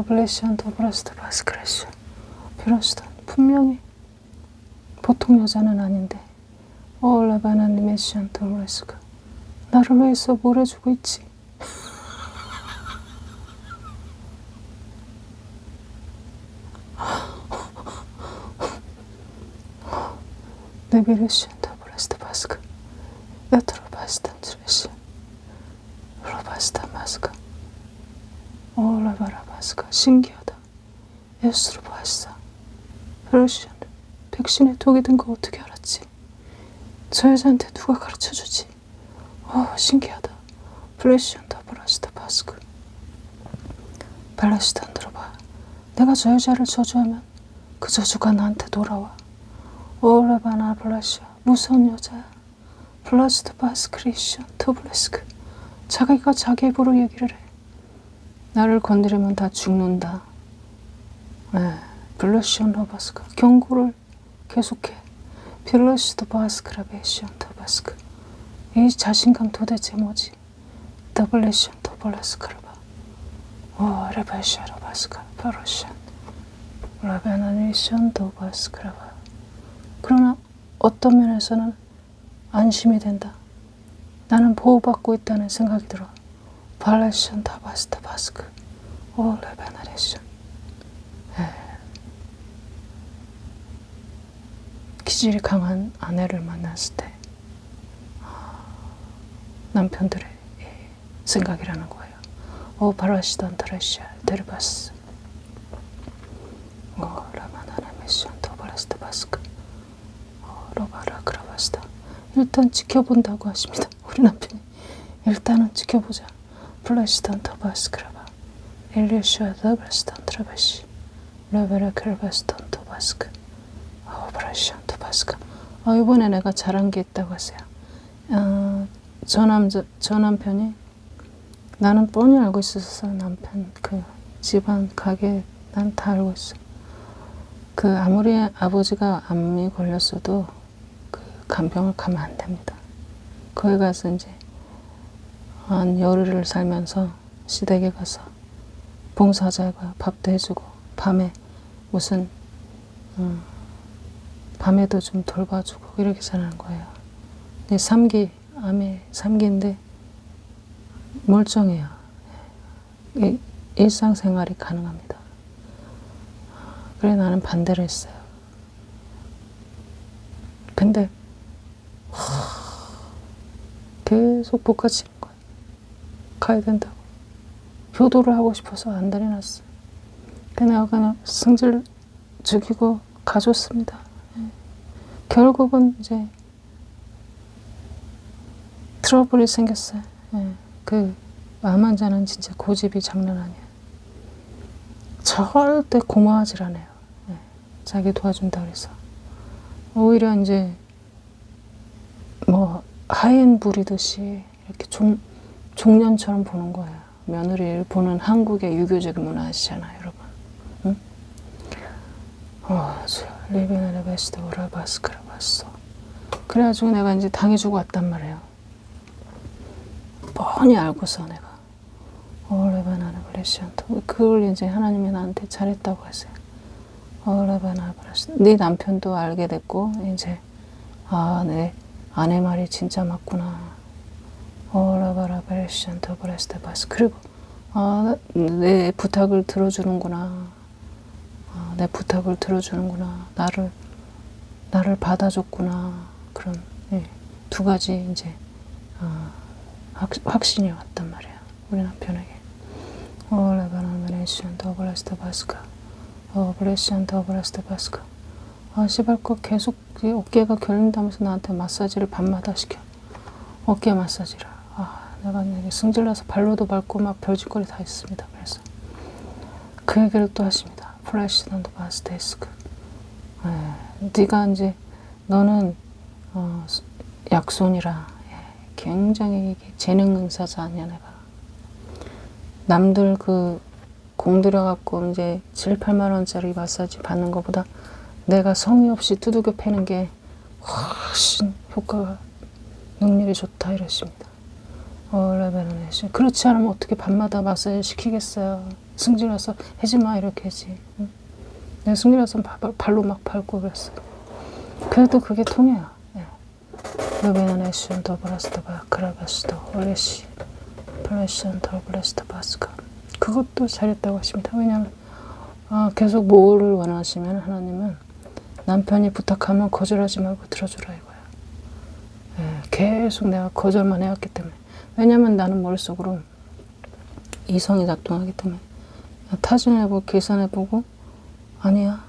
블레시안 더블라스터 바스크레시 비로스턴. 분명히 보통 여자는 아닌데 라바나 리메시안 더블라스크. 나를 위해서 뭘 해주고 있지? 레베레시안 더블라스트 바스크 에트로바스탄 트레시 로바스탄 마스크 라바라바스크. 신기하다. 에스트로바스타 러시안. 백신에 독이 든 거 어떻게 알았지? 저 여자한테 누가 가르쳐주지? 신기하다. 플래시안 더블라스트 바스크 발라시탄. 들어봐. 내가 저 여자를 저주하면 그 저주가 나한테 돌아와. 라바나 블라시아. 무서운 여자야. 블라스트 바스크리션 토블레스크. 자기가 자기 입으로 얘기를 해. 나를 건드리면 다 죽는다. 블러시언 러바스크. 경고를 계속해. 빌러시드 바스크라베시언 더바스크. 이 자신감 도대체 뭐지? 더블레시언 더블레스크라바. 레바시아 러바스크 파러시언 라베나니션 더바스크라바. 그러나 어떤 면에서는 안심이 된다. 나는 보호받고 있다는 생각이 들어. 발레션 다바스타 바스크 레베나레션. 기질이 강한 아내를 만났을 때 남편들의 생각이라는 거예요. 바라시던 트레시아 데르바스 라마나라메션 도바라스타 바스크 로바라 크라바스타. 일단 지켜본다고 하십니다. 우리 남편이. 일단은 지켜보자. 플래시던 더바스크라바 엘리슈아 더바스턴 트라바시 레베레 켈베스톤 토바스크 오퍼레이션 토바스크. 이번에 내가 잘한 게 있다고 했어요. 저 남편이, 나는 뻔히 알고 있었어. 남편 그 집안 가게 난 다 알고 있어. 그 아무리 아버지가 암이 걸렸어도 그 간병을 가면 안 됩니다. 거기 가서 이제 한 열흘을 살면서 시댁에 가서 봉사자가 밥도 해주고 밤에 무슨 밤에도 좀 돌봐주고 이렇게 사는 거예요. 근데 3기, 암이 3기인데 멀쩡해요. 일상생활이 가능합니다. 그래 나는 반대를 했어요. 근데 계속 볶아치는 거예요. 가야 된다고. 효도를 하고 싶어서 안달이 났어. 그래서 내가 그냥 승질 죽이고 가줬습니다. 결국은 이제 트러블이 생겼어요. 그 암 환자는 진짜 고집이 장난 아니야. 절대 고마워하질 않아요. 자기 도와준다 그래서. 오히려 이제 뭐 하인 부리듯이 이렇게 종년처럼 보는 거예요. 며느리를 보는 한국의 유교적인 문화 아시잖아요, 여러분. 응? 리비나레 베스트 오라바스크라 봤어. 그래가지고 내가 이제 당해주고 왔단 말이에요. 뻔히 알고서 내가 레바나나 브레시안토. 그걸 이제 하나님이 나한테 잘했다고 했어요. 레바나 브레시. 네 남편도 알게 됐고 이제 내 아내 말이 진짜 맞구나. 라바라 브레시안토 브레스테 바스. 그리고 내 부탁을 들어주는구나. 내 부탁을 들어주는구나. 나를 받아줬구나. 그런 두 가지 이제 확신이 왔단 말이야. 우리 남편에게. 레바나 브레시안토 브레스테 바스카. 브레시안토 브레스테 바스카. 씨발 거 계속 어깨가 결린다면서 나한테 마사지를 밤마다 시켜. 어깨 마사지를. 내가 승질나서 발로도 밟고 막 별짓거리 다 했습니다. 그래서 그 얘기를 또 하십니다. 플래시던트 바스테스크. 네가 이제 너는 약손이라 굉장히 재능 은사자 아니야 내가. 남들 그 공들여갖고 이제 7, 8만 원짜리 마사지 받는 것보다 내가 성의 없이 두들겨 패는 게 훨씬 효과가 능률이 좋다 이러십니다. 레베르네시. 그렇지 않으면 어떻게 밤마다 마사지 시키겠어요. 승질나서 해지마 이렇게 하지. 내가 승질나서 발로 막 밟고 그랬어요. 그래도 그게 통해요. 레베르네시 더블라스터 바크라바스터 오레시 플래시언 더블라스터 바스카. 그것도 잘했다고 하십니다. 왜냐하면 계속 뭐를 원하시면 하나님은 남편이 부탁하면 거절하지 말고 들어주라 이거야. 계속 내가 거절만 해왔기 때문에. 왜냐면 나는 머릿속으로 이성이 작동하기 때문에 타진해보고 계산해보고 아니야.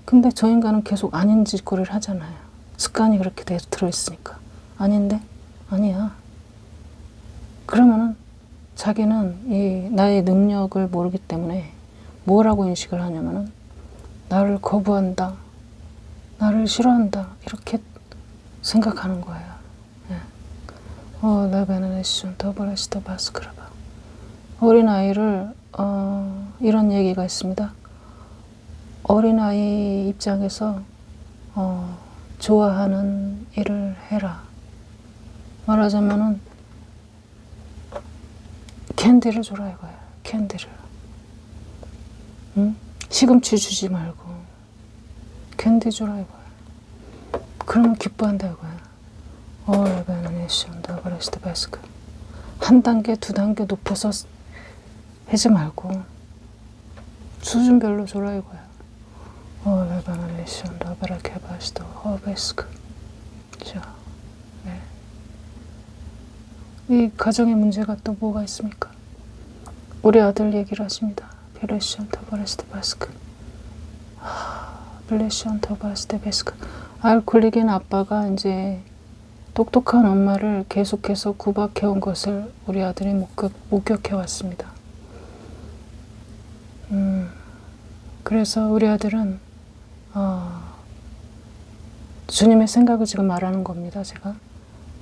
근데 저 인간은 계속 아닌 짓거리를 하잖아요. 습관이 그렇게 들어있으니까. 아닌데? 아니야. 그러면은 자기는 이 나의 능력을 모르기 때문에 뭐라고 인식을 하냐면은 나를 거부한다. 나를 싫어한다. 이렇게 생각하는 거예요. 레베네시온 더블레스터 바스크라바. 어린아이를 이런 얘기가 있습니다. 어린아이 입장에서 좋아하는 일을 해라. 말하자면은 캔디를 줘라 이거야. 캔디를. 응? 시금치 주지 말고 캔디 줘라 이거야. 그러면 기뻐한다 이거야. 레베네시온 더블레스터 바스크. 한 단계, 두 단계 높여서 하지 말고 수준별로 줘라 이거야. 레베네시온 더블레스터 바스크. 자, 이 가정의 문제가 또 뭐가 있습니까? 우리 아들 얘기를 하십니다. 블레시온 더블레스터 바스크. 블레시온 더블레스터 바스크. 알코올릭인 아빠가 이제 똑똑한 엄마를 계속해서 구박해온 것을 우리 아들이 목격해 왔습니다. 그래서 우리 아들은 주님의 생각을 지금 말하는 겁니다. 제가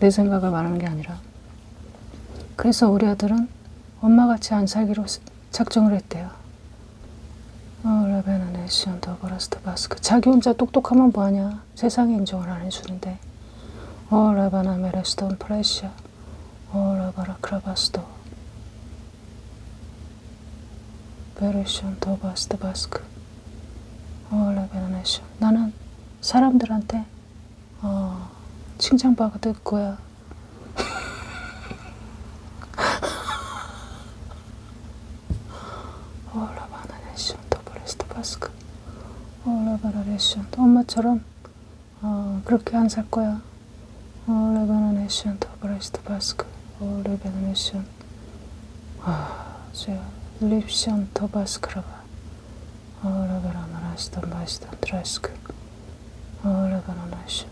내 생각을 말하는 게 아니라. 그래서 우리 아들은 엄마같이 안 살기로 작정을 했대요. 자기 혼자 똑똑하면 뭐하냐. 세상에 인정을 안 해주는데. 라바나 메레스톤 프레시아 라바라 크라바스도 베르션 더바스트 바스크 라베나네션. 나는 사람들한테 칭찬받을 거야. 라바나네션 더브레스트 바스크 라바라레션. 엄마처럼 그렇게 안 살 거야. 레바나네션 더브레스트 바스크 레바나네션. 제가 립션 더바스크라바 레바라마라스던 바스던 드라스크 레바나네션.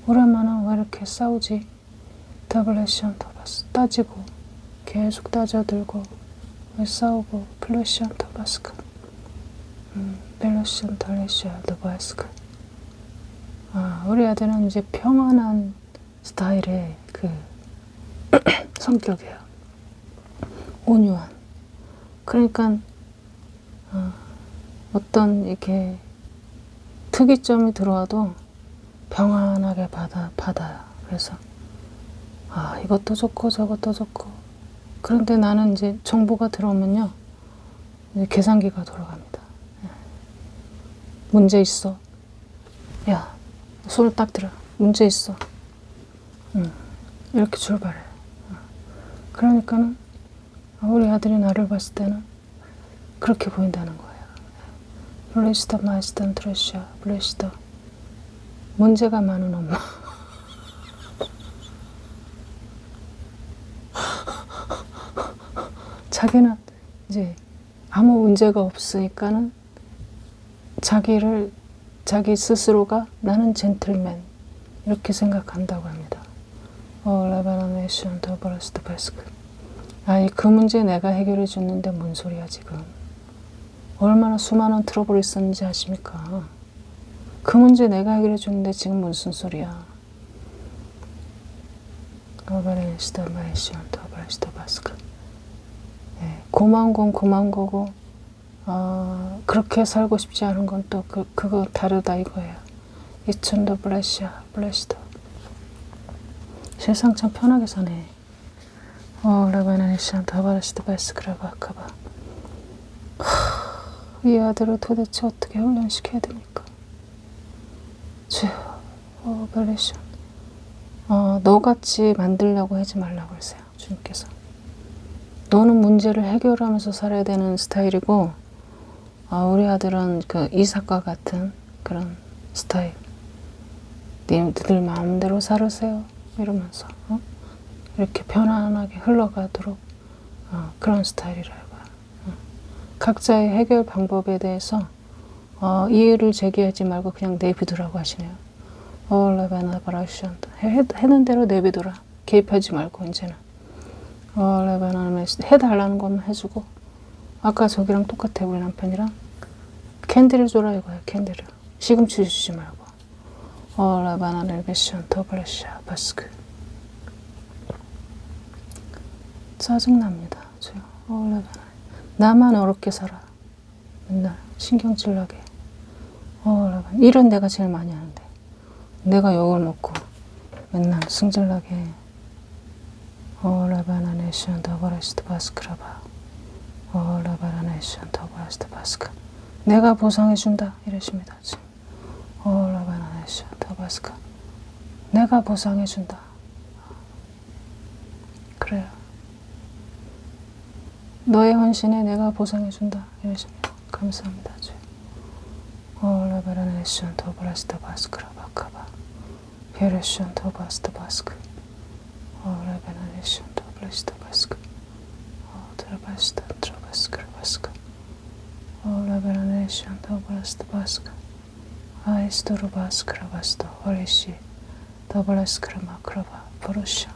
오랜만에 왜 이렇게 싸우지? 더블레션 더바스. 따지고 계속 따져들고 왜 싸우고. 플레션 더바스크 벨레션 더레션 더바스크. 우리 아들은 이제 평안한 스타일의 그 성격이에요. 온유한. 그러니까 어떤 이렇게 특이점이 들어와도 평안하게 받아요. 그래서 이것도 좋고 저것도 좋고. 그런데 나는 이제 정보가 들어오면요, 이제 계산기가 돌아갑니다. 문제 있어. 야, 손을 딱 들어. 문제 있어. 이렇게 출발해. 그러니까는 우리 아들이 나를 봤을 때는 그렇게 보인다는 거예요. 블레시더 마이스턴 트레시아 블레시더. 문제가 많은 엄마. 자기는 이제 아무 문제가 없으니까는 자기 스스로가 나는 젠틀맨 이렇게 생각한다고 합니다. 라바나네이션 더브레스트 바스크. 그 문제 내가 해결해 줬는데 뭔 소리야 지금. 얼마나 수많은 트러블이 있었는지 아십니까? 그 문제 내가 해결해 줬는데 지금 무슨 소리야. 라바나네이션 더브레스트 바스크. 고마운 건 고마운 거고 그렇게 살고 싶지 않은 건 또 그거 다르다 이거예요. 이천도 블레시아 블레시더. 세상 참 편하게 사네. 라바나네이션 더브레스트 바스크라고 아까봐. 이 아들을 도대체 어떻게 훈련시켜야 됩니까? 블레시아. 너같이 만들려고 하지 말라고 그러세요. 주님께서. 너는 문제를 해결하면서 살아야 되는 스타일이고, 우리 아들은 그 이삭과 같은 그런 스타일. 님들 마음대로 살으세요. 이러면서 이렇게 편안하게 흘러가도록 그런 스타일이라고요. 각자의 해결 방법에 대해서 이해를 제기하지 말고 그냥 내비두라고 하시네요. 레바나바라션. 해는 대로 내비두라. 개입하지 말고 이제는. 해달라는 것만 해주고. 아까 저기랑 똑같아. 우리 남편이랑 캔디를 줘라 이거야. 캔디를. 시금치 주지 말고. 라바나레베션 더블레샤 바스크. 짜증납니다. 나만 어렵게 살아. 맨날 신경질나게. 일은 내가 제일 많이 하는데 내가 욕을 먹고 맨날 승질나게. 라바나네이션 더브레스트 바스크라바. 라바나네이션 더브레스트 바스크. 내가 보상해준다 이러십니다. 지금. 라바나네이션 더바스크. 내가 보상해준다. 그래요. 너의 헌신에 내가 보상해준다 이러십니다. 감사합니다. 라바나네이션 더브레스트 바스크라바 카바. 베레션 더바스트 바스크. 라바나네이션 더브레스트 바스크. 드라바스트 드라바스크라바스크. 라바나네이션 더브레스트 바스크. 아이스토르바스크라바스토 어리시 더블레스크라마크라바 보르샤.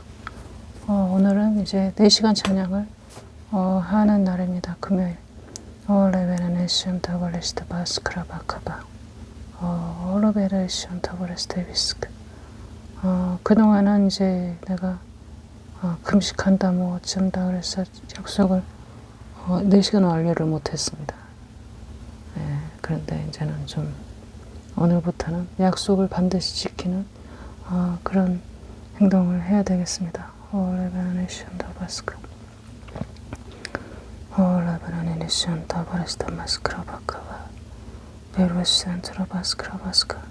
오늘은 이제 4시간 찬양을 하는 날입니다. 금요일. 올레베네네션 더블레스트 바스크라바카바 올레베네션 더블레스트 비스크 그동안은 이제 내가 금식한다 뭐 어쩐다 그래서 약속을 4시간 완료를 못했습니다. 그런데 이제는 좀 오늘부터는 약속을 반드시 지키는 그런 행동을 해야 되겠습니다. 올레베네션 더바스크 올레베네네션 더블레스트 마스크라바카바 베르센 트라바스크라바스카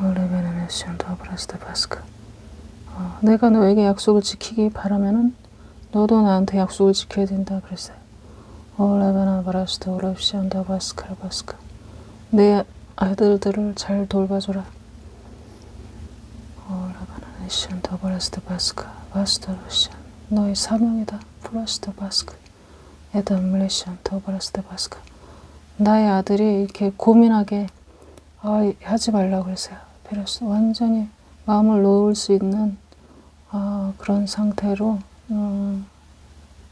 올레베네네션 더블레스트 바스크 내가 너에게 약속을 지키기 바라면은 너도 나한테 약속을 지켜야 된다 그랬어요. 올레베나 바라스트 오레시안 더바스크라바스카 내 아들들을 잘 돌봐줘라. 올레베네네션 더블레스트 바스카 바스터루시안 너의 사명이다. 플러스트 바스크 에덤레시안 더블레스트 바스카 나의 아들이 이렇게 고민하게 하지 말라고 그랬어요. 베러스 완전히 마음을 놓을 수 있는 그런 상태로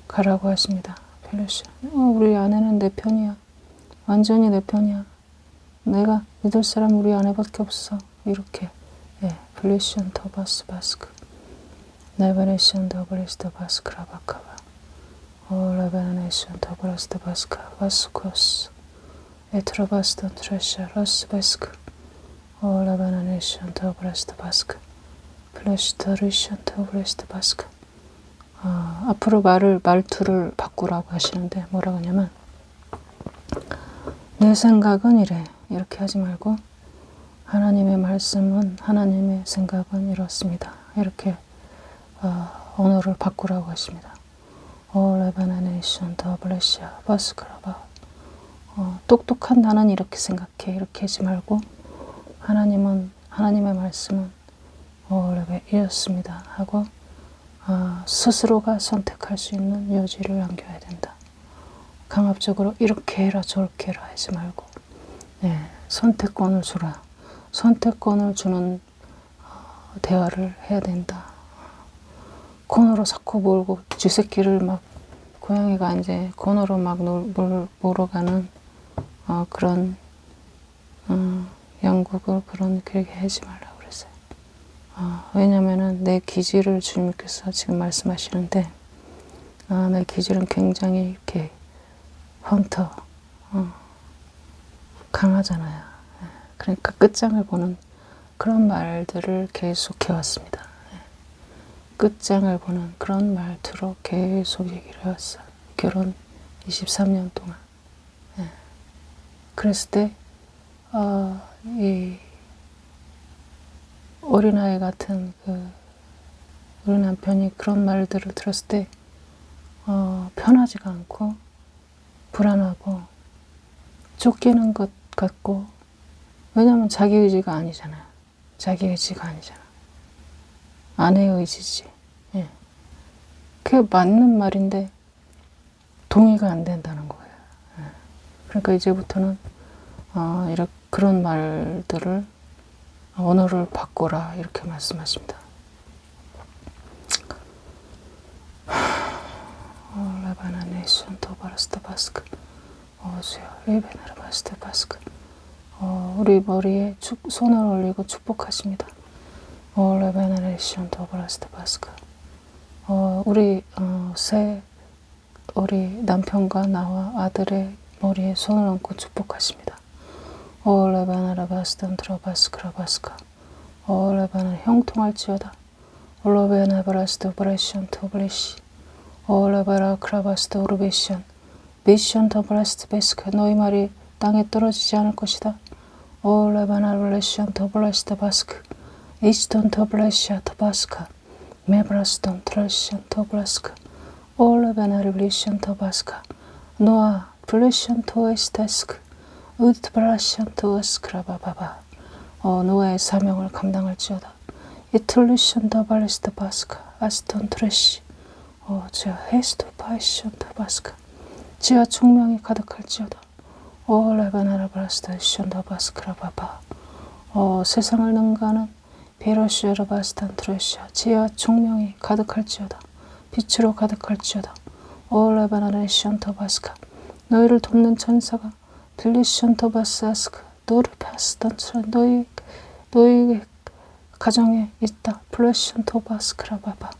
가라고 하십니다. 벨루시 우리 아내는 내 편이야. 완전히 내 편이야. 내가 믿을 사람 우리 아내밖에 없어. 이렇게 벨루시안 더바스 바스크 네베네시안 더블레스트 바스크라바카바 올레베네시안 더블레스트 바스카 바스코스 에트로바스턴 트레샤 러스 바스크 올레베네시안 더블레스트 바스크 플래시터리시안 더블레스트 바스크 앞으로 말투를 바꾸라고 하시는데 뭐라고 하냐면 내 생각은 이래 이렇게 하지 말고 하나님의 말씀은 하나님의 생각은 이렇습니다. 이렇게 언어를 바꾸라고 하십니다. 올레베네시안 더블레시아 바스크라바 똑똑한 나는 이렇게 생각해 이렇게 하지 말고 하나님의 말씀은 이렇습니다 하고 스스로가 선택할 수 있는 여지를 남겨야 된다. 강압적으로 이렇게 해라 저렇게 해라 하지 말고 선택권을 주라. 선택권을 주는 대화를 해야 된다. 코너로 자꾸 몰고 쥐새끼를 막 고양이가 이제 코너로 막 몰아가는 그런 영국을 그렇게 하지 말라고 그랬어요. 왜냐면은 내 기질을 주님께서 지금 말씀하시는데 내 기질은 굉장히 이렇게 헌터 강하잖아요. 그러니까 끝장을 보는 그런 말들을 계속 해왔습니다. 끝장을 보는 그런 말투로 계속 얘기를 해왔어요. 결혼 23년 동안. 그랬을 때 이 어린아이 같은 우리 남편이 그런 말들을 들었을 때 편하지가 않고 불안하고 쫓기는 것 같고 왜냐하면 자기 의지가 아니잖아요. 자기 의지가 아니잖아. 아내의 의지지. 그게 맞는 말인데 동의가 안 된다는 거예요. 그러니까 이제부터는 그런 말들을 언어를 바꿔라 이렇게 말씀하십니다. 레바나네션 도바르스트 바스크 어주야 레베나르바스트 바스크 우리 머리에 손을 올리고 축복하십니다. 레바나네션 도바르스트 바스크 우리 남편과 나와 아들의 머리에 손을 얹고 축복하십니다. 레바나라바스탄 트라바스크라바스카 레바나 형통할지어다. 레바나바라스트 브레션 토블리시 레바라 크라바스트 오르베션 비션 더블레스트 베스크 너희 말이 땅에 떨어지지 않을 것이다. 레바나블레션 더블레스트 바스크 이스톤 더블레시아 더바스카 메브라스톤 트레션 더블레스크 레바나블레션 더바스카 노아 블레션 토에스테스크 우트브라션 토스크라바바바 노아의 사명을 감당할지어다. 이틀리션 더발레스트 바스카 아스톤 트레시 지하 헤스토 파이션 더바스카 지하 총명이 가득할지어다. 레바나라바라스타션 더바스크라바바 세상을 능가하는 베로시아라바스탄 트레시아 지하 총명이 가득할지어다. 빛으로 가득할지어다. 레바나레션 더바스카 너희를 돕는 천사가 빌리션 토바스아스크 너를 패스던 너희 가정에 있다. 플래션 토바스크라바바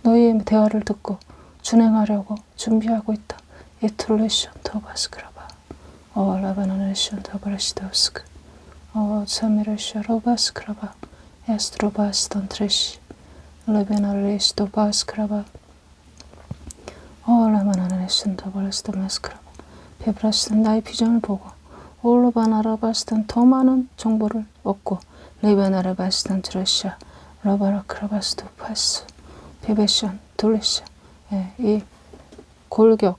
너희의 대화를 듣고 준행하려고 준비하고 있다. 이틀레션 토바스크라바 라바나레션 토바레시도스크 사미레션 로바스크라바 에스트로바스던 트레시 레베나레시 토바스크라바 라바나레션 토바레시도마스크라바 베브라스던 나의 비전을 보고 올로바나라바스던 더 많은 정보를 얻고 레바나라바스던 트레시아 라바라크라바스도 파스 베베션 둘레시아 이 골격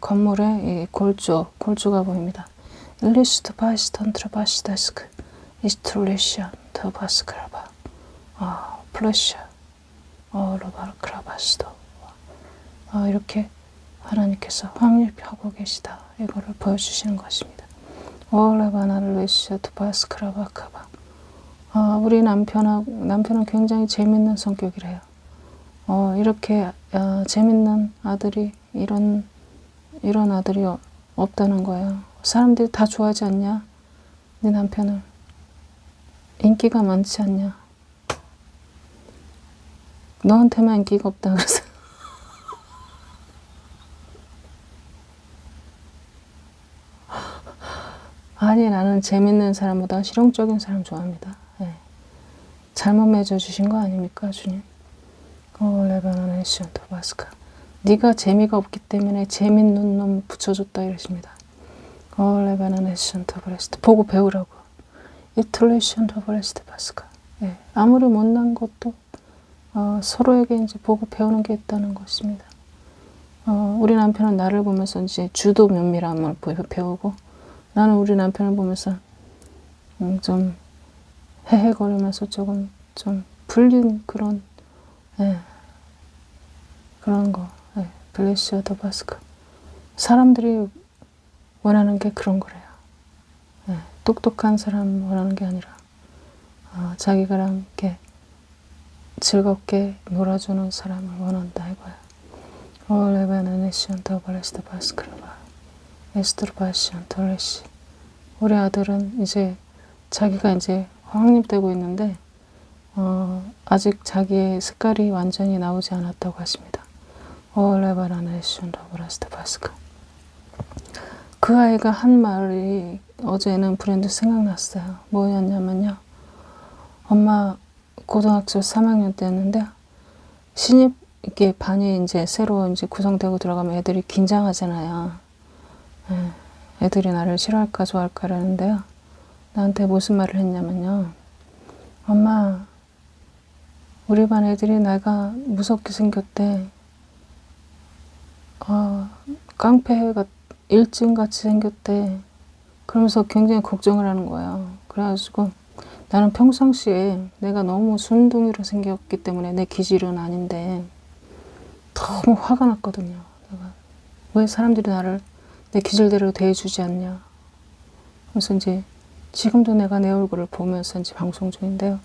건물의 이 골조가 보입니다. 일리스트 바시던 트라바시다스크 이스트레시아 더바스크라바 플래시아 라바라크라바스도 이렇게 하나님께서 확립하고 계시다. 이거를 보여주시는 것입니다. 라바나르레시아 토바스크라바카바 우리 남편은 굉장히 재밌는 성격이래요. 이렇게 재밌는 아들이 이런 아들이 없다는 거예요. 사람들이 다 좋아하지 않냐? 네 남편을 인기가 많지 않냐? 너한테만 인기가 없다 그래서 아니 나는 재밌는 사람보다 실용적인 사람 좋아합니다. 네. 잘못 맺어주신 거 아닙니까 주님? 레바나네시온 토바스카 네가 재미가 없기 때문에 재밌는 놈 붙여줬다 이러십니다. 레바나네시온 토바레스트 보고 배우라고 이틀레시온 토바레스트 바스카 아무리 못난 것도 서로에게 이제 보고 배우는 게 있다는 것입니다. 우리 남편은 나를 보면서 이제 주도 면밀함을 배우고 나는 우리 남편을 보면서 좀 헤헤거리면서 조금 좀 불린 그런 그런 거 블레시아 더 바스크 사람들이 원하는 게 그런 거래요. 똑똑한 사람 원하는 게 아니라 자기가 함께 즐겁게 놀아주는 사람을 원한다 이거야. 레바나네시온 더 발레스트 바스크라바 에스트르바시온 덜레시 우리 아들은 이제 자기가 이제 확립되고 있는데 아직 자기의 색깔이 완전히 나오지 않았다고 하십니다. 레바나네시온 더 발레스트 바스크 그 아이가 한 말이 어제는 브랜드 생각났어요. 뭐였냐면요. 엄마 고등학교 3학년 때였는데 신입 이게 반이 이제 새로 이제 구성되고 들어가면 애들이 긴장하잖아요. 애들이 나를 싫어할까 좋아할까라는데요. 나한테 무슨 말을 했냐면요. 엄마 우리 반 애들이 내가 무섭게 생겼대. 깡패가 일진같이 생겼대. 그러면서 굉장히 걱정을 하는 거예요. 그래가지고 나는 평상시에 내가 너무 순둥이로 생겼기 때문에 내 기질은 아닌데 너무 화가 났거든요. 내가 왜 사람들이 나를 내 기질대로 대해주지 않냐. 그래서 이제 지금도 내가 내 얼굴을 보면서 이제 방송 중인데요.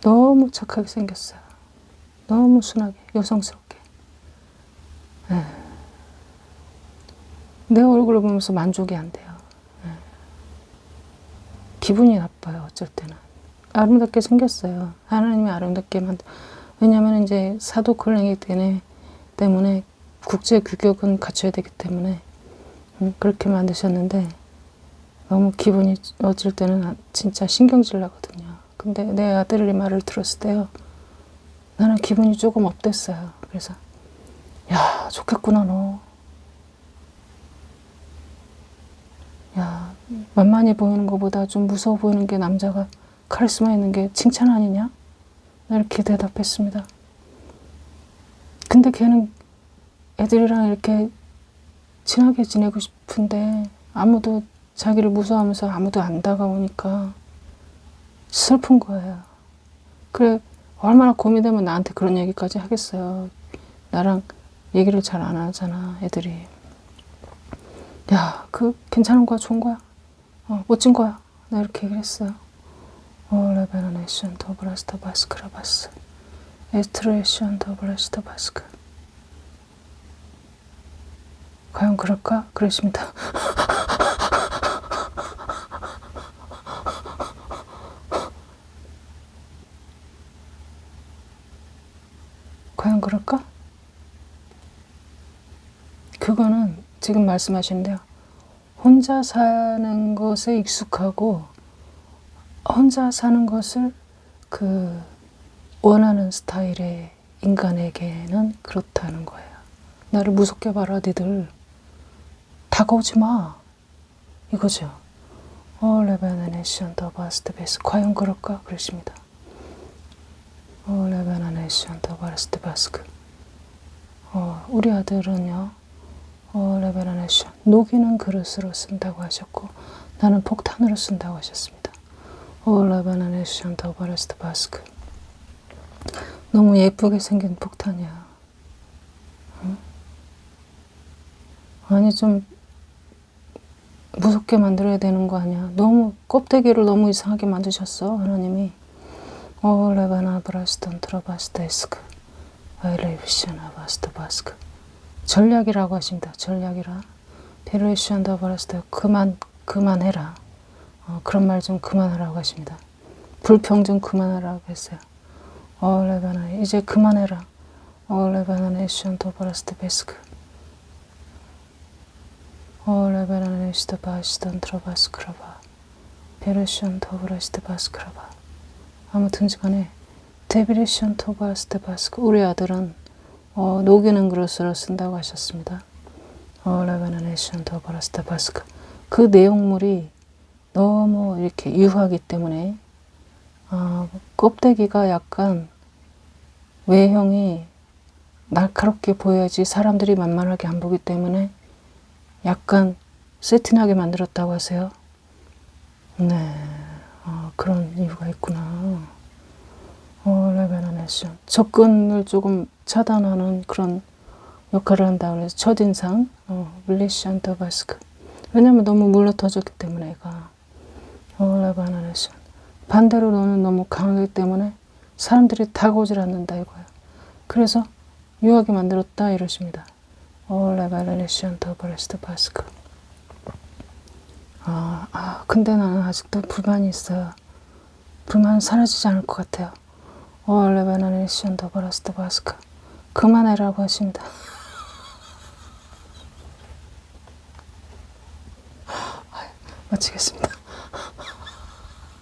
너무 착하게 생겼어요. 너무 순하게 여성스럽게. 내 얼굴을 보면서 만족이 안 돼요. 기분이 나빠요. 어쩔 때는. 아름답게 생겼어요. 하나님이 아름답게 왜냐하면 이제 사도 콜랭이 때문에 국제 규격은 갖춰야 되기 때문에 그렇게 만드셨는데 너무 기분이 어쩔 때는 진짜 신경질 나거든요. 근데 내 아들의 말을 들었을 때요. 나는 기분이 조금 업됐어요. 그래서 야 좋겠구나 너. 야 만만히 보이는 것보다 좀 무서워 보이는 게 남자가 카리스마 있는 게 칭찬 아니냐? 이렇게 대답했습니다. 근데 걔는 애들이랑 이렇게 친하게 지내고 싶은데 아무도 자기를 무서워하면서 아무도 안 다가오니까 슬픈 거예요. 그래 얼마나 고민되면 나한테 그런 얘기까지 하겠어요. 나랑 얘기를 잘 안 하잖아 애들이. 야, 괜찮은 거야? 좋은 거야? 멋진 거야? 나 이렇게 얘기를 했어요. 레베나네션 더블라스터 바스크라바스 에스트레이션 더블라스터 바스크 과연 그럴까? 그러십니다. 과연 그럴까? 그거는 지금 말씀하시는데요. 혼자 사는 것에 익숙하고 혼자 사는 것을 그 원하는 스타일의 인간에게는 그렇다는 거예요. 나를 무섭게 봐라 니들. 다가오지 마. 이거죠. 레베나네션 더 바스트 베스. 과연 그럴까? 그러십니다. 레베나네션 더 바스트 바스크. 우리 아들은요. 레베나네션. 녹이는 그릇으로 쓴다고 하셨고 나는 폭탄으로 쓴다고 하셨습니다. 레베나네션 더 바스트 바스크. 너무 예쁘게 생긴 폭탄이야. 응? 아니 좀 무섭게 만들어야 되는 거 아니야. 너무 껍데기를 너무 이상하게 만드셨어 하나님이. 레바나 브라스턴 트라바스테스크 아이레비시나 바스트 바스크. 전략이라고 하십니다. 전략이라. 베르시안다 바라스테. 그만해라. 그런 말 좀 그만하라고 하십니다. 불평 좀 그만하라고 했어요. 레바나 이제 그만해라. 레바나 네시안다 바라스테 베스크. 레바나 네시다 바시던 트라바스크라바. 베르시안다 바라스테 바스크라바. 아무튼 간에 데비리시안다 바라스테 바스크. 우리 아들은 녹이는 그릇으로 쓴다고 하셨습니다. 레바나네션 더 바라스타 바스크. 그 내용물이 너무 이렇게 유하기 때문에 껍데기가 약간 외형이 날카롭게 보여야지 사람들이 만만하게 안 보기 때문에 약간 세틴하게 만들었다고 하세요. 네, 그런 이유가 있구나. 레베나네션. 접근을 조금 차단하는 그런 역할을 한다 그래서 첫인상 밀리시안터 바스크. 왜냐면 너무 물러터졌기 때문에 애가. 레베나네션. 반대로 너는 너무 강하기 때문에 사람들이 다가오질 않는다 이거예요. 그래서 유하게 만들었다 이러십니다. 레베나네션터 바레스트 바스크. 근데 나는 아직도 불만이 있어요. 불만은 사라지지 않을 것 같아요. 레바나네션 더 바라스트 바스크. 그만해라고 하십니다. 마치겠습니다.